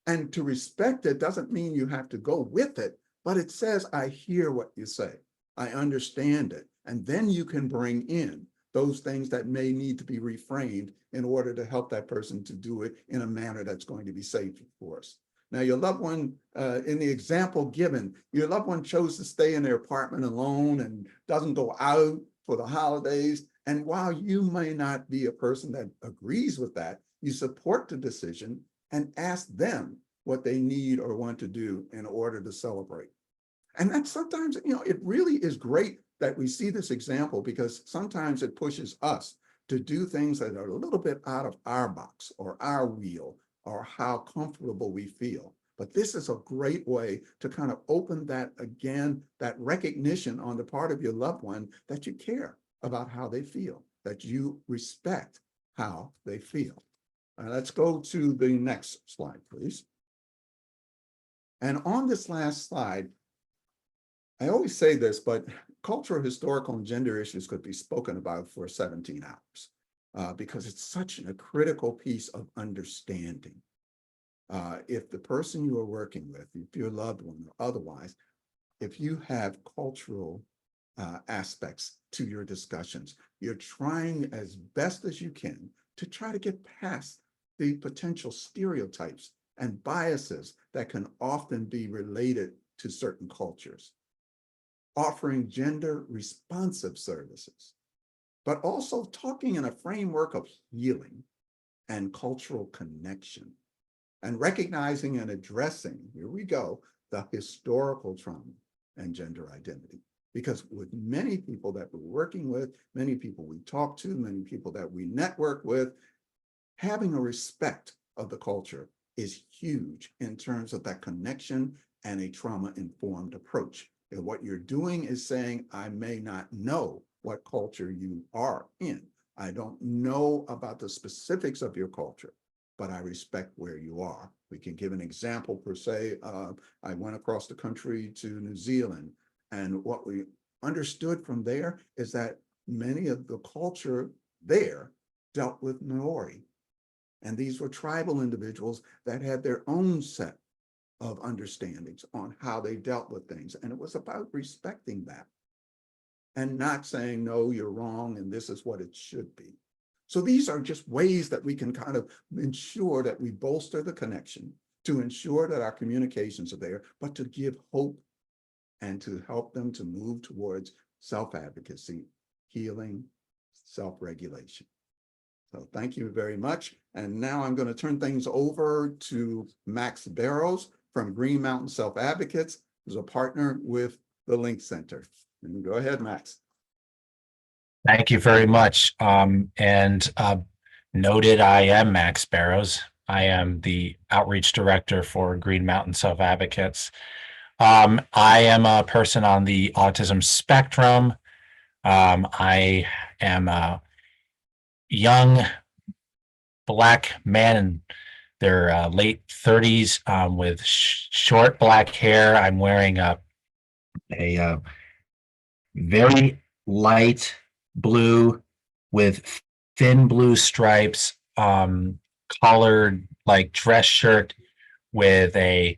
And to respect it doesn't mean you have to go with it, but it says, I hear what you say. I understand it. And then you can bring in those things that may need to be reframed in order to help that person to do it in a manner that's going to be safe for us. Now, your loved one, in the example given, your loved one chose to stay in their apartment alone and doesn't go out for the holidays. And while you may not be a person that agrees with that, you support the decision and ask them what they need or want to do in order to celebrate. And that sometimes, it really is great that we see this example, because sometimes it pushes us to do things that are a little bit out of our box or our wheel or how comfortable we feel. But this is a great way to kind of open that again, that recognition on the part of your loved one that you care about how they feel, that you respect how they feel. Let's go to the next slide, please. And on this last slide, I always say this, but cultural, historical, and gender issues could be spoken about for 17 hours because it's such a critical piece of understanding. If the person you are working with, if your loved one or otherwise, if you have cultural aspects to your discussions, you're trying as best as you can to try to get past the potential stereotypes and biases that can often be related to certain cultures. Offering gender responsive services, but also talking in a framework of healing and cultural connection, and recognizing and addressing, here we go, the historical trauma and gender identity. Because with many people that we're working with, many people we talk to, many people that we network with, having a respect of the culture is huge in terms of that connection and a trauma-informed approach. And what you're doing is saying, I may not know what culture you are in. I don't know about the specifics of your culture, but I respect where you are. We can give an example per se. I went across the country to New Zealand, and what we understood from there is that many of the culture there dealt with Maori. And these were tribal individuals that had their own set of understandings on how they dealt with things. And it was about respecting that and not saying, no, you're wrong, and this is what it should be. So these are just ways that we can kind of ensure that we bolster the connection, to ensure that our communications are there, but to give hope and to help them to move towards self-advocacy, healing, self-regulation. So thank you very much. And now I'm going to turn things over to Max Barrows from Green Mountain Self-Advocates, who's a partner with the Link Center. And go ahead, Max. Thank you very much. Noted, I am Max Barrows. I am the outreach director for Green Mountain Self-Advocates. I am a person on the autism spectrum. I am a young Black man in their late 30s with short black hair. I'm wearing a very light blue with thin blue stripes, collared like dress shirt with a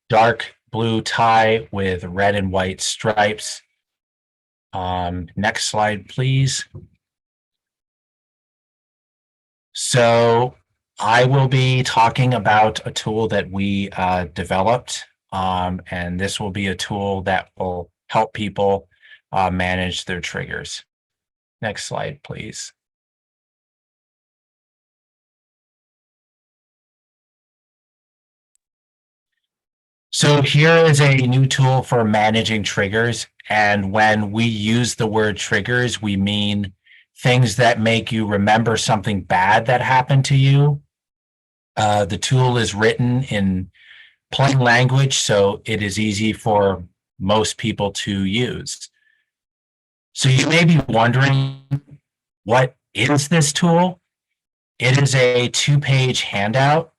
dark blue tie with red and white stripes. Next slide, please. So I will be talking about a tool that we developed, and this will be a tool that will help people manage their triggers. Next slide, please. So here is a new tool for managing triggers. And when we use the word triggers, we mean things that make you remember something bad that happened to you. The tool is written in plain language, so it is easy for most people to use. So you may be wondering, what is this tool? It is a 2-page handout.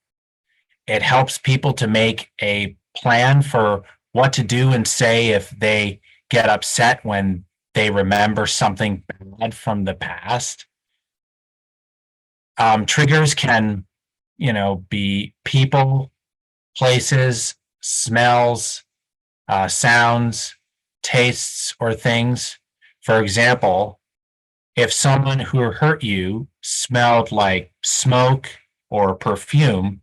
It helps people to make a plan for what to do and say if they get upset when they remember something bad from the past. Triggers can, be people, places, smells, sounds, tastes, or things. For example, if someone who hurt you smelled like smoke or perfume,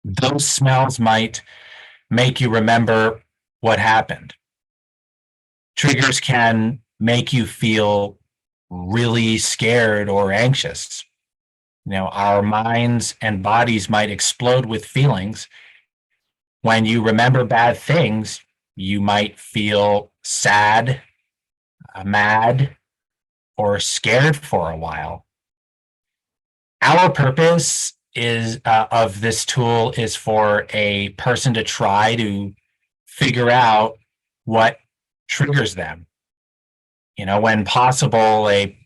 those smells might make you remember what happened. Triggers can make you feel really scared or anxious. Our minds and bodies might explode with feelings. When you remember bad things, you might feel sad, mad, or scared for a while. Our purpose of this tool is for a person to try to figure out what triggers them. When possible, a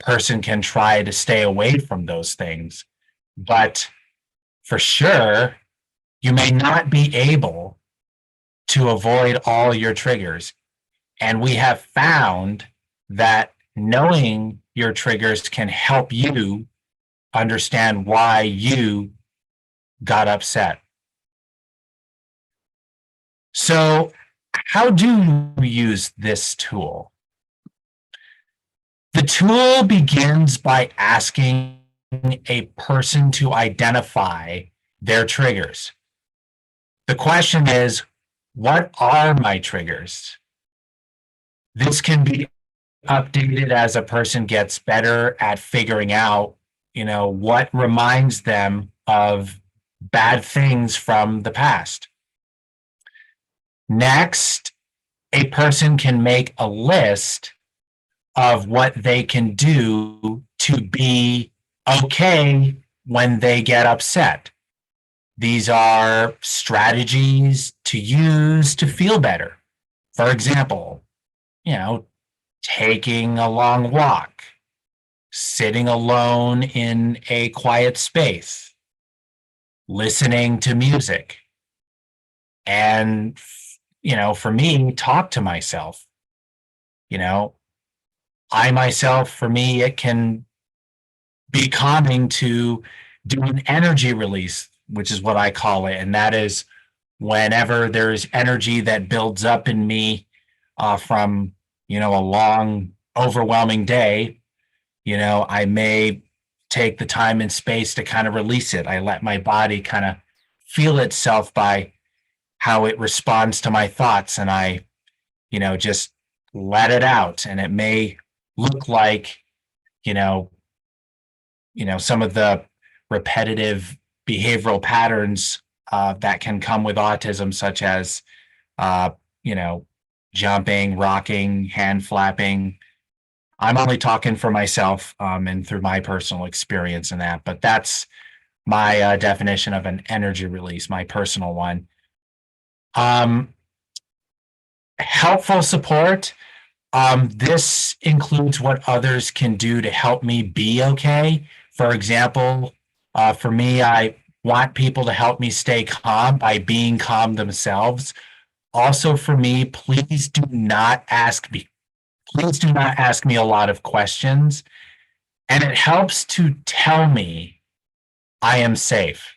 person can try to stay away from those things, but for sure, you may not be able to avoid all your triggers. And we have found that knowing your triggers can help you understand why you got upset. So, how do you use this tool? The tool begins by asking a person to identify their triggers. The question is, what are my triggers? This can be updated as a person gets better at figuring out, what reminds them of bad things from the past. Next, a person can make a list of what they can do to be okay when they get upset. These are strategies to use to feel better. For example, taking a long walk, sitting alone in a quiet space, listening to music, and, for me, talk to myself. I myself, for me, it can be calming to do an energy release, which is what I call it. And that is whenever there's energy that builds up in me from, a long, overwhelming day, I may take the time and space to kind of release it. I let my body kind of feel itself by how it responds to my thoughts. And I, just let it out. And it may look like, some of the repetitive behavioral patterns that can come with autism, such as, jumping, rocking, hand flapping. I'm only talking for myself and through my personal experience in that, but that's my definition of an energy release, my personal one. Helpful support. This includes what others can do to help me be okay. For example, for me, I want people to help me stay calm by being calm themselves. Also, for me, please do not ask me. Please do not ask me a lot of questions. And it helps to tell me I am safe.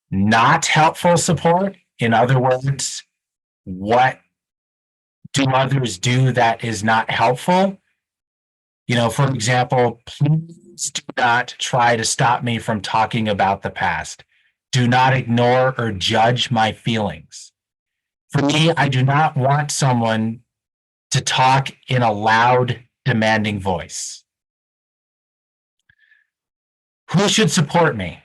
Not helpful support. In other words, what do others do that is not helpful? For example, please do not try to stop me from talking about the past. Do not ignore or judge my feelings. For me, I do not want someone to talk in a loud, demanding voice. Who should support me?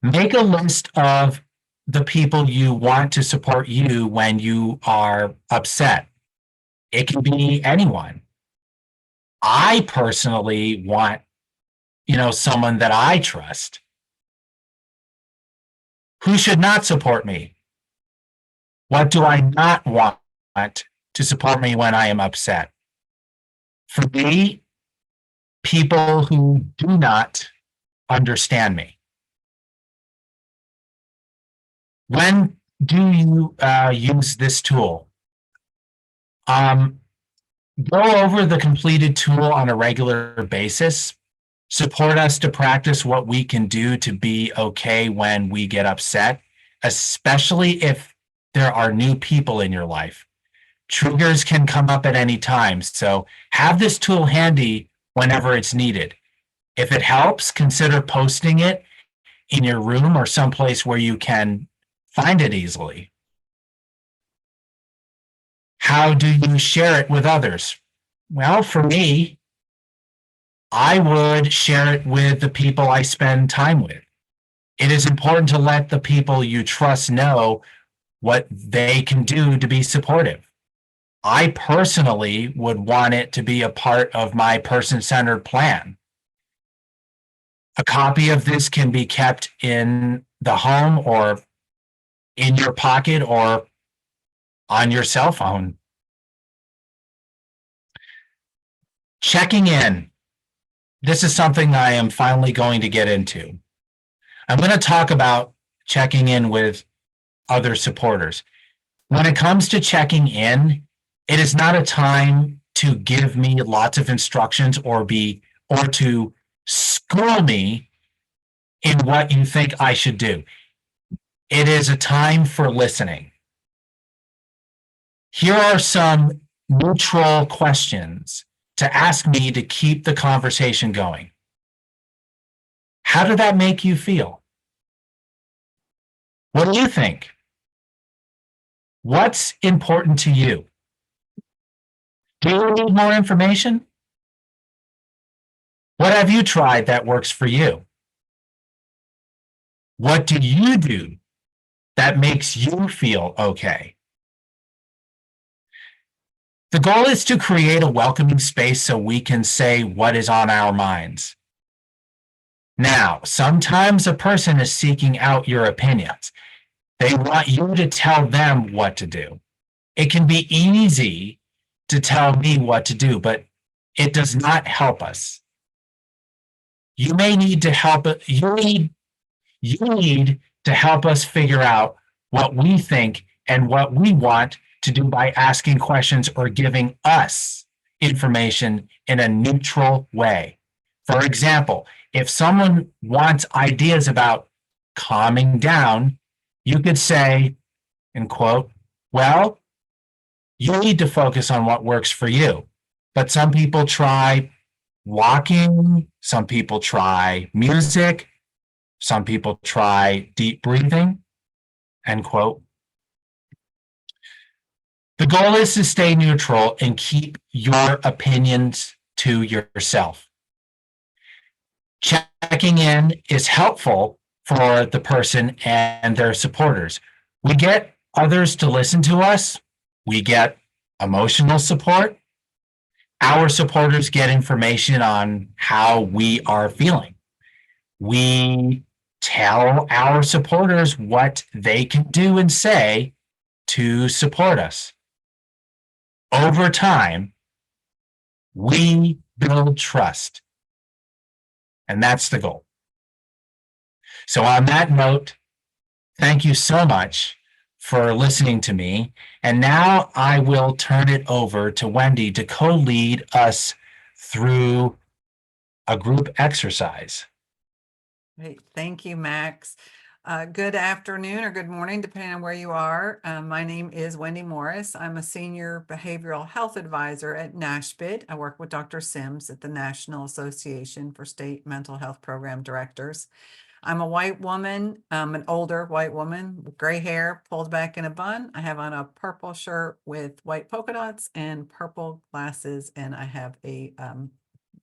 Make a list of the people you want to support you when you are upset. It can be anyone. I personally want, someone that I trust. Who should not support me? What do I not want to support me when I am upset? For me, people who do not understand me. When do you use this tool? Go over the completed tool on a regular basis. Support us to practice what we can do to be okay when we get upset, especially if there are new people in your life. Triggers can come up at any time, so have this tool handy whenever it's needed. If it helps, consider posting it in your room or someplace where you can find it easily. How do you share it with others? Well, for me, I would share it with the people I spend time with. It is important to let the people you trust know what they can do to be supportive. I personally would want it to be a part of my person-centered plan. A copy of this can be kept in the home or in your pocket or on your cell phone. Checking in. This is something I am finally going to get into. I'm going to talk about checking in with other supporters. When it comes to checking in, it is not a time to give me lots of instructions or to school me in what you think I should do. It is a time for listening. Here are some neutral questions to ask me to keep the conversation going. How did that make you feel? What do you think? What's important to you? Do you need more information? What have you tried that works for you? What do you do that makes you feel okay? The goal is to create a welcoming space so we can say what is on our minds. Now, sometimes a person is seeking out your opinions. They want you to tell them what to do. It can be easy to tell me what to do, but it does not help us. You may need to help. You need to help us figure out what we think and what we want to do by asking questions or giving us information in a neutral way. For example, if someone wants ideas about calming down, you could say, and quote, well, you need to focus on what works for you. But some people try walking, some people try music, some people try deep breathing, end quote. The goal is to stay neutral and keep your opinions to yourself. Checking in is helpful for the person and their supporters. We get others to listen to us. We get emotional support. Our supporters get information on how we are feeling. We tell our supporters what they can do and say to support us. Over time, we build trust. And that's the goal. So on that note, thank you so much for listening to me. And now I will turn it over to Wendy to co-lead us through a group exercise. Great. Thank you, Max. Good afternoon or good morning, depending on where you are. My name is Wendy Morris. I'm a senior behavioral health advisor at NASHBID. I work with Dr. Sims at the National Association for State Mental Health Program Directors. I'm a white woman, an older white woman with gray hair pulled back in a bun. I have on a purple shirt with white polka dots and purple glasses, and I have a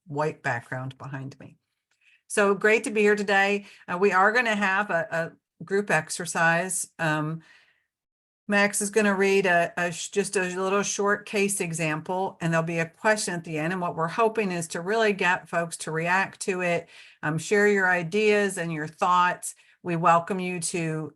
white background behind me. So great to be here today. We are going to have a group exercise. Max is going to read just a little short case example, and there'll be a question at the end. And what we're hoping is to really get folks to react to it, share your ideas and your thoughts. We welcome you to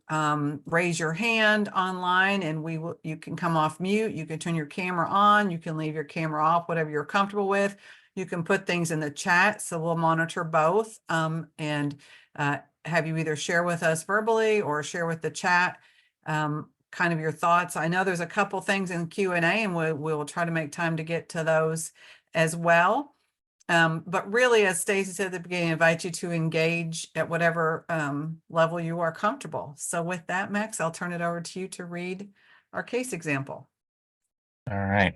raise your hand online, and you can come off mute. You can turn your camera on. You can leave your camera off, whatever you're comfortable with. You can put things in the chat, so we'll monitor both and have you either share with us verbally or share with the chat kind of your thoughts. I know there's a couple things in Q&A, and we'll try to make time to get to those as well. But really, as Stacy said at the beginning, I invite you to engage at whatever level you are comfortable. So with that, Max, I'll turn it over to you to read our case example. All right.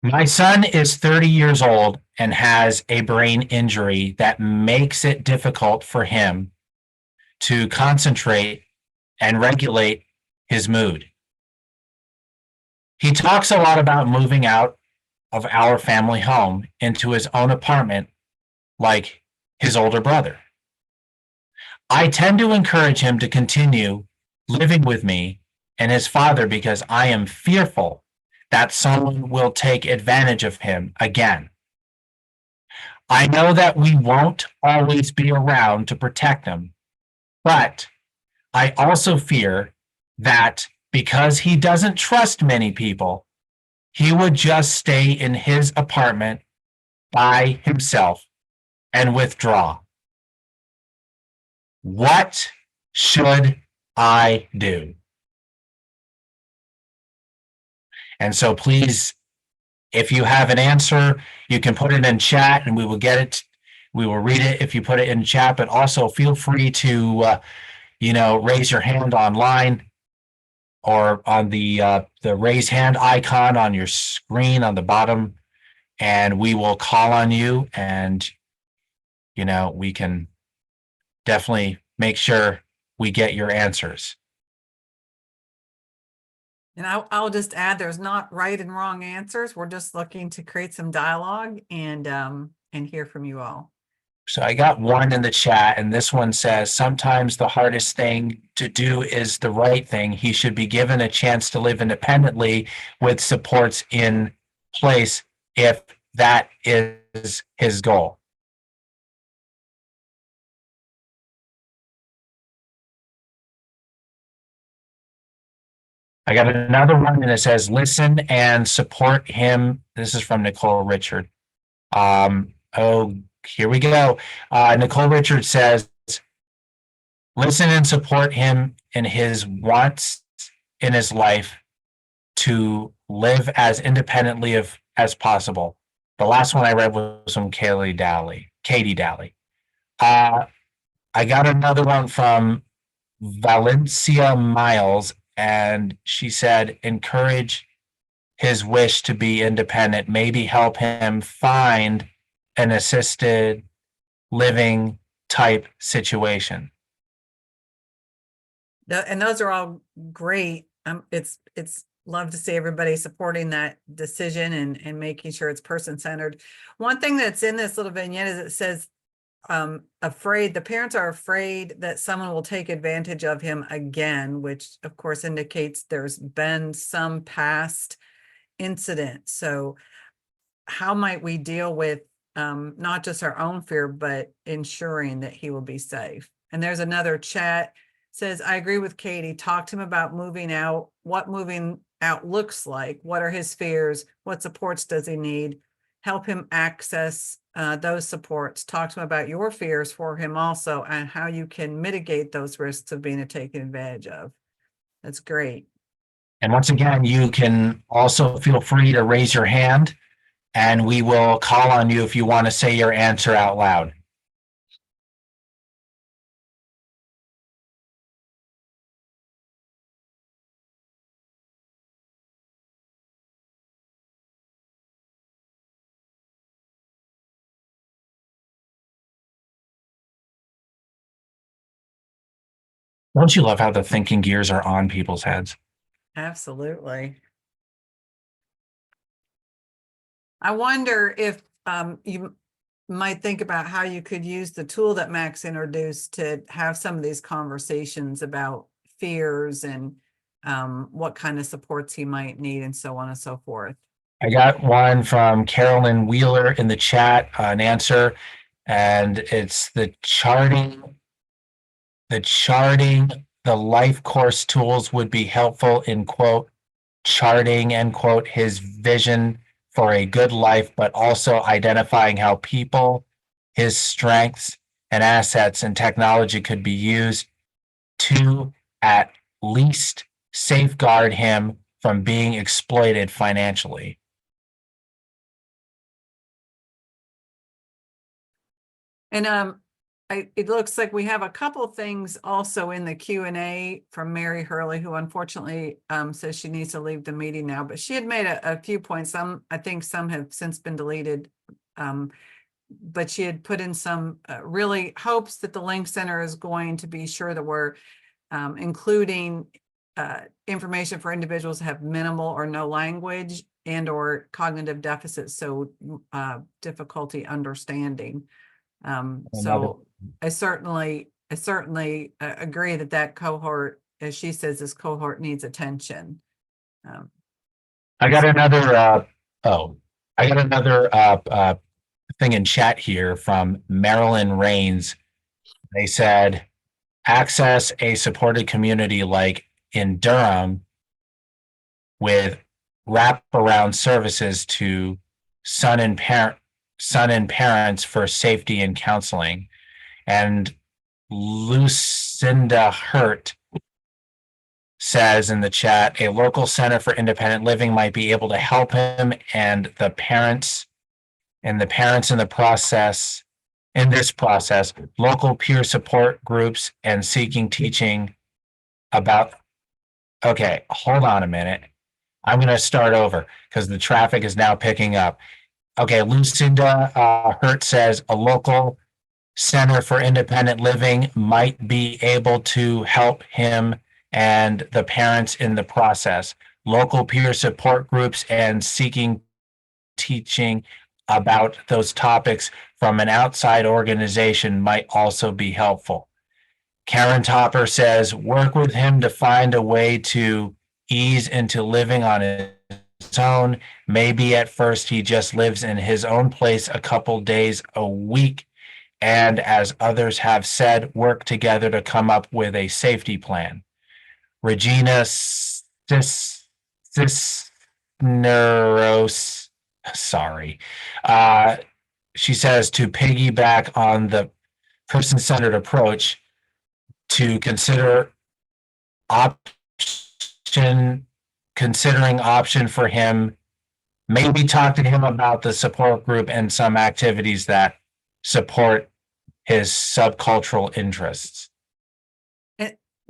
My son is 30 years old and has a brain injury that makes it difficult for him to concentrate and regulate his mood. He talks a lot about moving out of our family home into his own apartment like his older brother. I tend to encourage him to continue living with me and his father because I am fearful that someone will take advantage of him again. I know that we won't always be around to protect him, but I also fear that because he doesn't trust many people, he would just stay in his apartment by himself and withdraw. What should I do? And so please, if you have an answer, you can put it in chat and we will get it. We will read it if you put it in chat, but also feel free to, raise your hand online or on the raise hand icon on your screen on the bottom, and we will call on you, and, we can definitely make sure we get your answers. And I'll just add, there's not right and wrong answers. We're just looking to create some dialogue and hear from you all. So I got one in the chat, and this one says, sometimes the hardest thing to do is the right thing. He should be given a chance to live independently with supports in place if that is his goal. I got another one, and it says, listen and support him. This is from Nicole Richard. Here we go. Nicole Richard says, listen and support him in his wants in his life to live as independently as possible. The last one I read was from Katie Dally. I got another one from Valencia Miles, and she said, encourage his wish to be independent, maybe help him find an assisted living type situation. And those are all great. It's love to see everybody supporting that decision and making sure it's person-centered. One thing that's in this little vignette is it says, the parents are afraid that someone will take advantage of him again, which of course indicates there's been some past incident. So how might we deal with not just our own fear, but ensuring that he will be safe? And there's another chat says, I agree with Katie. Talk to him about moving out, what moving out looks like. What are his fears? What supports does he need? Help him access those supports. Talk to him about your fears for him also, and how you can mitigate those risks of being taken advantage of. That's great. And once again, you can also feel free to raise your hand and we will call on you if you want to say your answer out loud. Don't you love how the thinking gears are on people's heads? Absolutely. I wonder if you might think about how you could use the tool that Max introduced to have some of these conversations about fears and what kind of supports he might need and so on and so forth. I got one from Carolyn Wheeler in the chat, an answer, and it's the life course tools would be helpful in quote, charting end quote, his vision for a good life, but also identifying how people, his strengths and assets and technology could be used to at least safeguard him from being exploited financially. And it looks like we have a couple things also in the Q&A from Mary Hurley, who unfortunately says she needs to leave the meeting now, but she had made a few points. I think some have since been deleted, but she had put in some really hopes that the Link Center is going to be sure that we're including information for individuals that have minimal or no language and or cognitive deficits, so difficulty understanding. So I certainly agree that cohort, as she says, this cohort needs attention. I got another thing in chat here from Marilyn Rains. They said, access a supported community like in Durham with wraparound services to son and parents for safety and counseling. And Lucinda Hurt says in the chat, a local center for independent living might be able to help him and the parents in this process, local peer support groups and seeking teaching about. Okay, hold on a minute. I'm going to start over because the traffic is now picking up. Okay, Lucinda Hurt says a local center for independent living might be able to help him and the parents in the process. Local peer support groups and seeking teaching about those topics from an outside organization might also be helpful. Karen Topper says, work with him to find a way to ease into living on his own. Maybe at first he just lives in his own place a couple days a week. And as others have said, work together to come up with a safety plan. Regina Cisneros, sorry. She says to piggyback on the person-centered approach, to considering option for him, maybe talk to him about the support group and some activities that support his subcultural interests.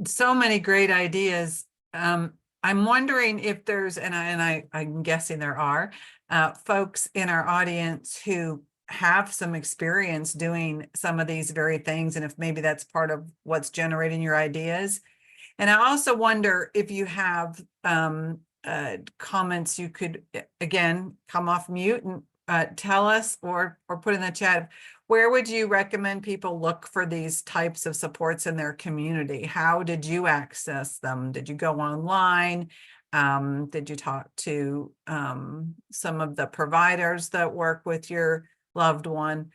So many great ideas. I'm wondering if there's, I'm guessing there are folks in our audience who have some experience doing some of these very things, and if maybe that's part of what's generating your ideas. And I also wonder if you have comments, you could again come off mute and tell us or put in the chat. Where would you recommend people look for these types of supports in their community? How did you access them? Did you go online? Did you talk to some of the providers that work with your loved one?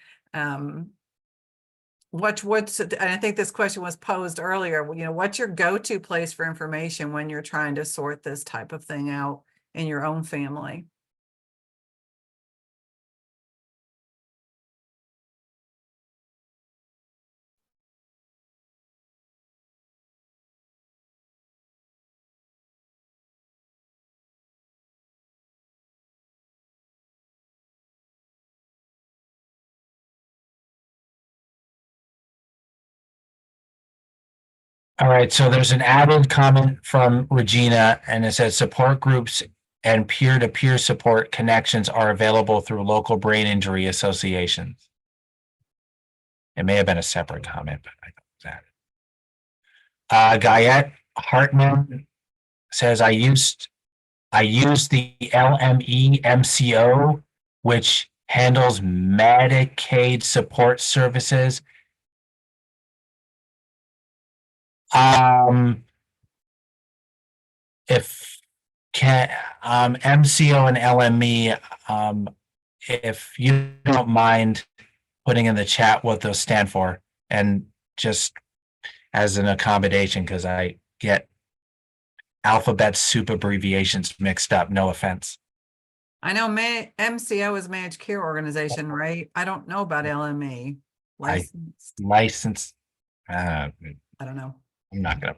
and I think this question was posed earlier, what's your go-to place for information when you're trying to sort this type of thing out in your own family? All right, so there's an added comment from Regina, and it says support groups and peer-to-peer support connections are available through local brain injury associations. It may have been a separate comment, but I thought that. Guyette Hartman says, I used the LME MCO, which handles Medicaid support services. If can MCO and LME, if you don't mind putting in the chat what those stand for, and just as an accommodation, because I get alphabet soup abbreviations mixed up. No offense. I know MCO is Managed Care Organization, right? I don't know about LME. Licensed, License. I don't know. I'm not gonna.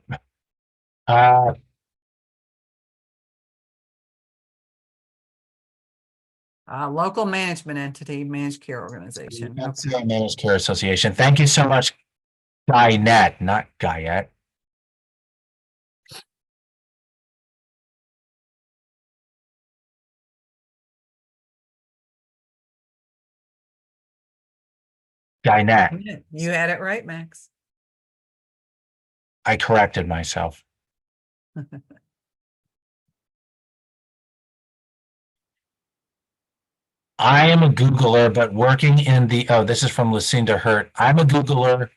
Local management entity, Managed Care Organization. MCO Managed Care Association. Thank you so much, Guyette, not Guyette. Guyette. You had it right, Max. I corrected myself. I am a Googler, but working in the, oh, this is from Lucinda Hurt. I'm a Googler,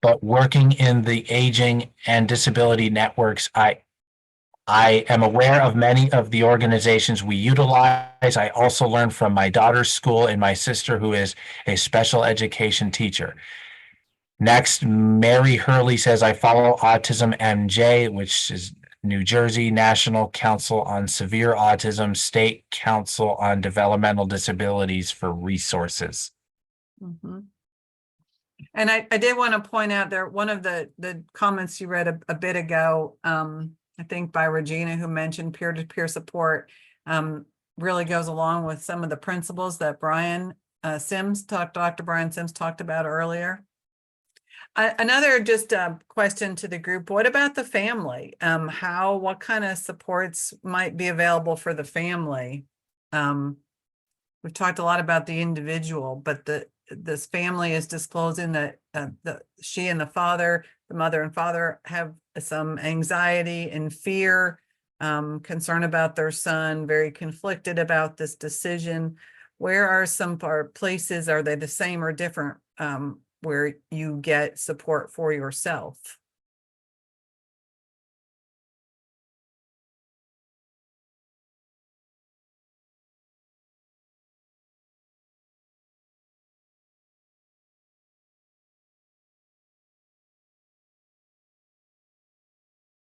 but working in the aging and disability networks. I am aware of many of the organizations we utilize. I also learned from my daughter's school and my sister, who is a special education teacher. Next, Mary Hurley says, I follow Autism MJ, which is New Jersey National Council on Severe Autism, State Council on Developmental Disabilities for resources. Mm-hmm. And I did want to point out there, one of the comments you read a bit ago, I think by Regina, who mentioned peer-to-peer support, really goes along with some of the principles that Dr. Brian Sims talked about earlier. Another just question to the group, what about the family? What kind of supports might be available for the family? We've talked a lot about the individual, but this family is disclosing that she and the mother and father have some anxiety and fear, concern about their son, very conflicted about this decision. Where are some places, are they the same or different, where you get support for yourself?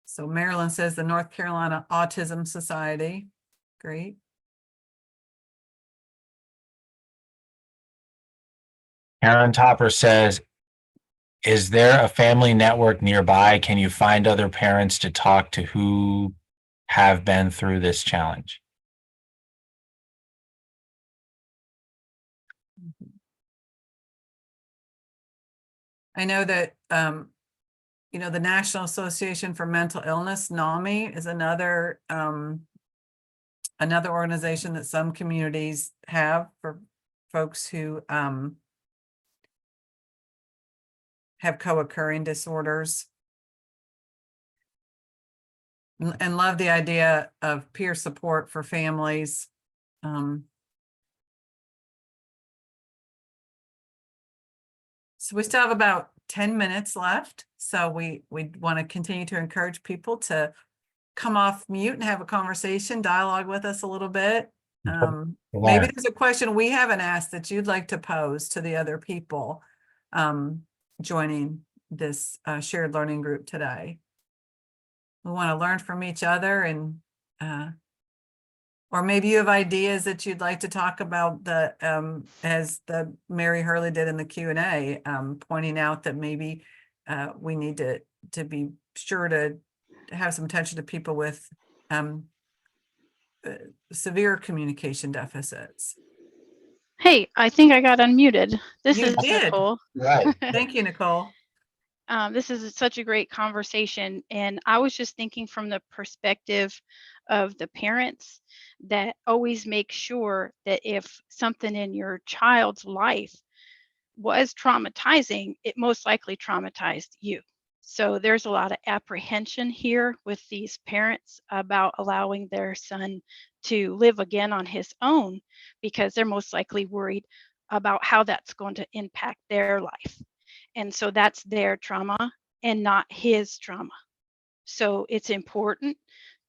So Marilyn says the North Carolina Autism Society. Great. Karen Topper says, is there a family network nearby? Can you find other parents to talk to who have been through this challenge? I know that, the National Association for Mental Illness, NAMI, is another organization that some communities have for folks who have co-occurring disorders. And love the idea of peer support for families. So we still have about 10 minutes left. So we want to continue to encourage people to come off mute and have a conversation, dialogue with us a little bit. Maybe there's a question we haven't asked that you'd like to pose to the other people. joining this shared learning group today. We want to learn from each other, and or maybe you have ideas that you'd like to talk about, as the Mary Hurley did in the Q&A, pointing out that maybe we need to be sure to have some attention to people with severe communication deficits. Hey, I think I got unmuted. This You is did. Nicole. Right. Thank you, Nicole. This is such a great conversation. And I was just thinking from the perspective of the parents that always make sure that if something in your child's life was traumatizing, it most likely traumatized you. So there's a lot of apprehension here with these parents about allowing their son to live again on his own because they're most likely worried about how that's going to impact their life. And so that's their trauma and not his trauma. So it's important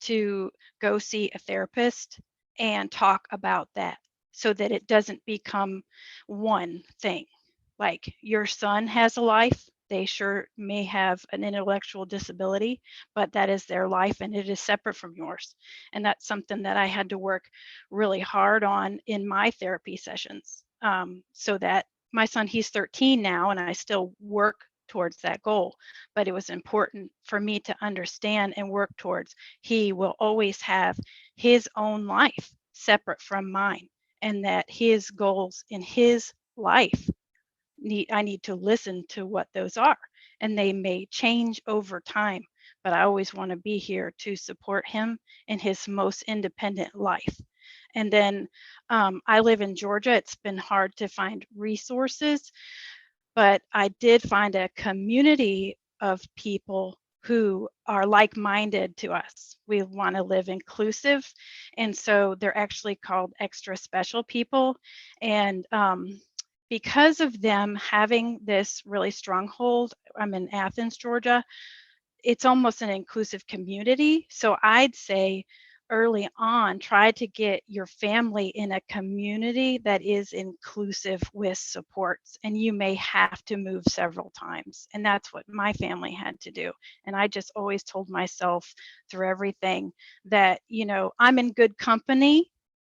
to go see a therapist and talk about that so that it doesn't become one thing. Like your son has a life, they sure may have an intellectual disability, but that is their life and it is separate from yours. And that's something that I had to work really hard on in my therapy sessions, so that my son, he's 13 now, and I still work towards that goal. But it was important for me to understand and work towards he will always have his own life separate from mine, and that his goals in his life I need to listen to what those are, and they may change over time, but I always want to be here to support him in his most independent life. And then I live in Georgia. It's been hard to find resources, but I did find a community of people who are like-minded to us. We want to live inclusive, and so they're actually called extra special people. And because of them having this really stronghold, I'm in Athens, Georgia, it's almost an inclusive community. So I'd say early on, try to get your family in a community that is inclusive with supports. And you may have to move several times. And that's what my family had to do. And I just always told myself through everything that, I'm in good company.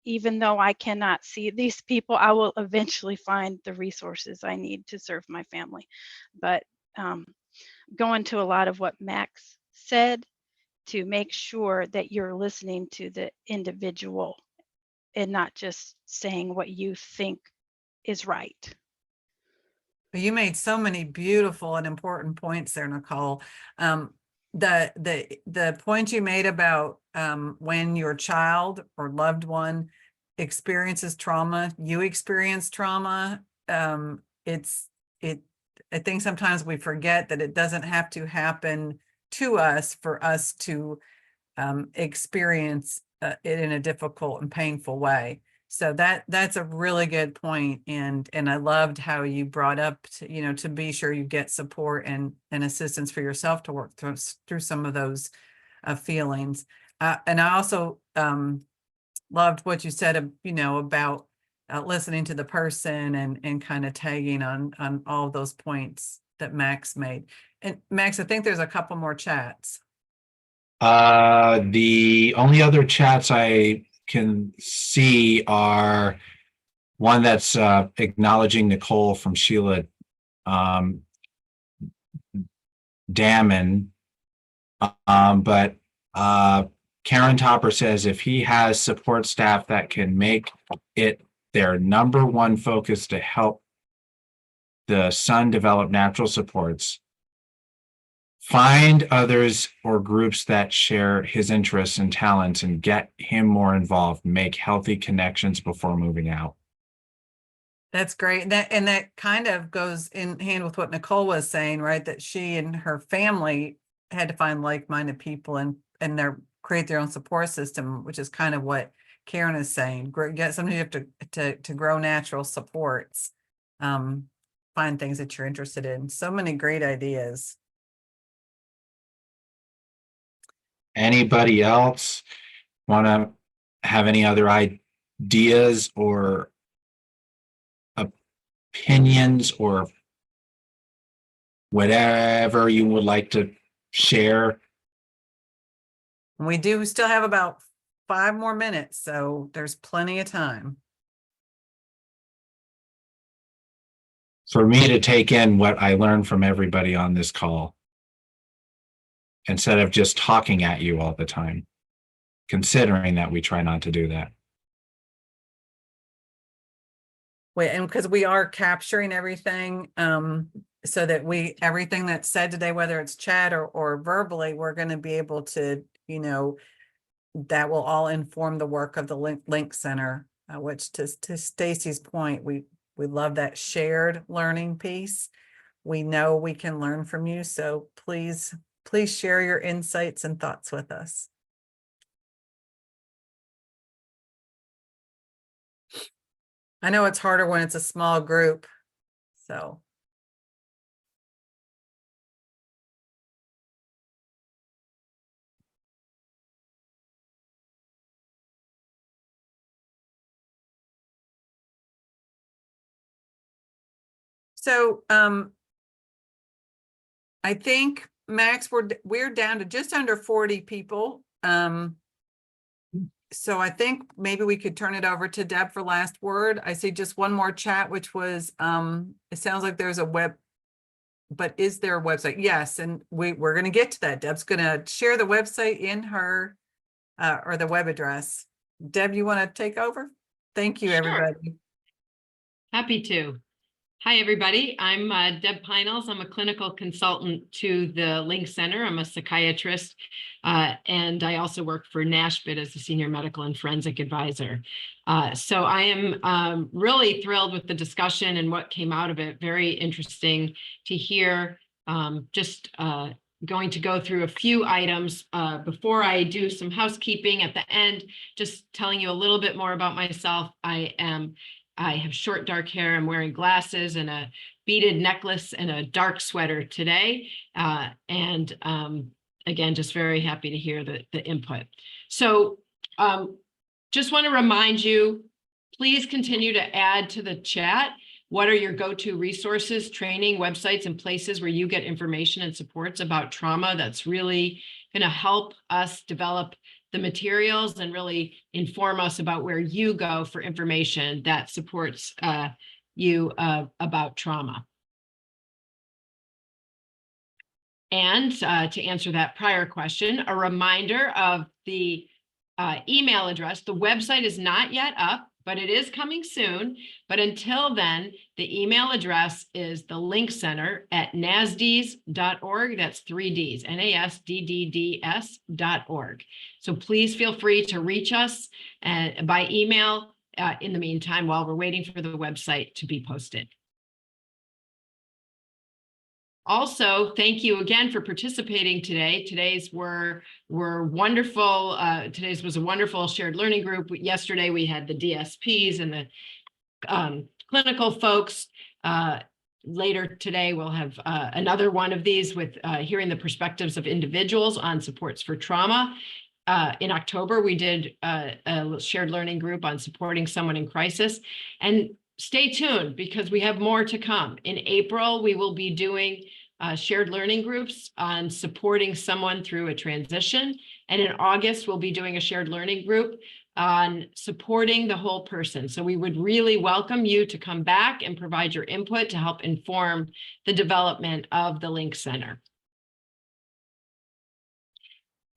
Even though I cannot see these people, I will eventually find the resources I need to serve my family. But going to a lot of what Max said, to make sure that you're listening to the individual and not just saying what you think is right. You made so many beautiful and important points there, Nicole. The point you made about when your child or loved one experiences trauma, you experience trauma. I think sometimes we forget that it doesn't have to happen to us for us to experience it in a difficult and painful way. So that's a really good point. And I loved how you brought up to be sure you get support and assistance for yourself to work through some of those feelings. And I also loved what you said, about listening to the person and kind of tagging on all of those points that Max made. And Max, I think there's a couple more chats. The only other chats I can see are one that's acknowledging Nicole from Sheila Damon. But Karen Topper says if he has support staff that can make it their number one focus to help the son develop natural supports, find others or groups that share his interests and talents and get him more involved, make healthy connections before moving out. That's great. That kind of goes in hand with what Nicole was saying, right? That she and her family had to find like-minded people and create their own support system, which is kind of what Karen is saying. Sometimes you have to grow natural supports. Find things that you're interested in. So many great ideas. Anybody else want to have any other ideas or opinions or whatever you would like to share. We do still have about 5 more minutes, so there's plenty of time. For me to take in what I learned from everybody on this call, instead of just talking at you all the time, considering that we try not to do that. Wait, and because we are capturing everything, so that everything that's said today, whether it's chat or verbally, we're going to be able to, that will all inform the work of the Link Center, which to Stacy's point, we love that shared learning piece. We know we can learn from you, so please share your insights and thoughts with us. I know it's harder when it's a small group, so. So, I think, Max, we're down to just under 40 people. So I think maybe we could turn it over to Deb for last word. I see just one more chat, which was, it sounds like there's a web, but is there a website? Yes, and we're going to get to that. Deb's going to share the website in her, or the web address. Deb, you want to take over? Thank you, Sure. everybody. Happy to. Hi, everybody. I'm Deb Pinels. I'm a clinical consultant to the Link Center. I'm a psychiatrist, and I also work for NASHBIT as a senior medical and forensic advisor. So I am really thrilled with the discussion and what came out of it. Very interesting to hear. Just going to go through a few items before I do some housekeeping at the end, just telling you a little bit more about myself. I have short dark hair. I'm wearing glasses and a beaded necklace and a dark sweater today. Again, just very happy to hear the input. So just want to remind you, please continue to add to the chat. What are your go-to resources, training, websites, and places where you get information and supports about trauma? That's really going to help us develop the materials and really inform us about where you go for information that supports you about trauma. And to answer that prior question, a reminder of the email address. The website is not yet up, but it is coming soon. But until then, the email address is the Link Center at nasdds.org. That's 3 Ds, NASDDDS.org. So please feel free to reach us by email in the meantime while we're waiting for the website to be posted. Also, thank you again for participating today. Today's were wonderful. Today's was a wonderful shared learning group. Yesterday, we had the DSPs and the clinical folks. Later today, we'll have another one of these with hearing the perspectives of individuals on supports for trauma. In October, we did a shared learning group on supporting someone in crisis. And stay tuned because we have more to come. In April, we will be doing shared learning groups on supporting someone through a transition. And in August, we'll be doing a shared learning group on supporting the whole person. So we would really welcome you to come back and provide your input to help inform the development of the Link Center.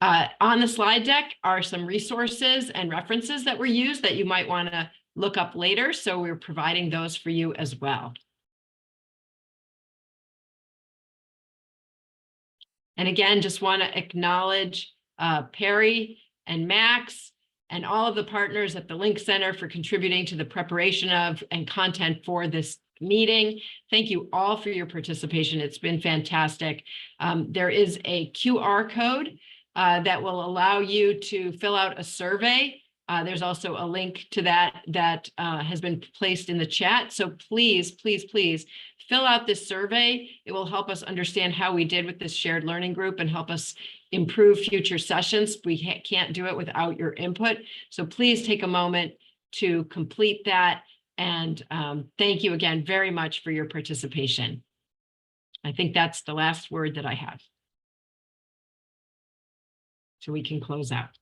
On the slide deck are some resources and references that were used that you might want to look up later. So we're providing those for you as well. And again, just want to acknowledge Perry and Max and all of the partners at the Link Center for contributing to the preparation of and content for this meeting. Thank you all for your participation. It's been fantastic. There is a QR code that will allow you to fill out a survey. There's also a link to that has been placed in the chat. So please, please, please fill out this survey. It will help us understand how we did with this shared learning group and help us improve future sessions. We can't do it without your input. So please take a moment to complete that. And thank you again very much for your participation. I think that's the last word that I have. So we can close out.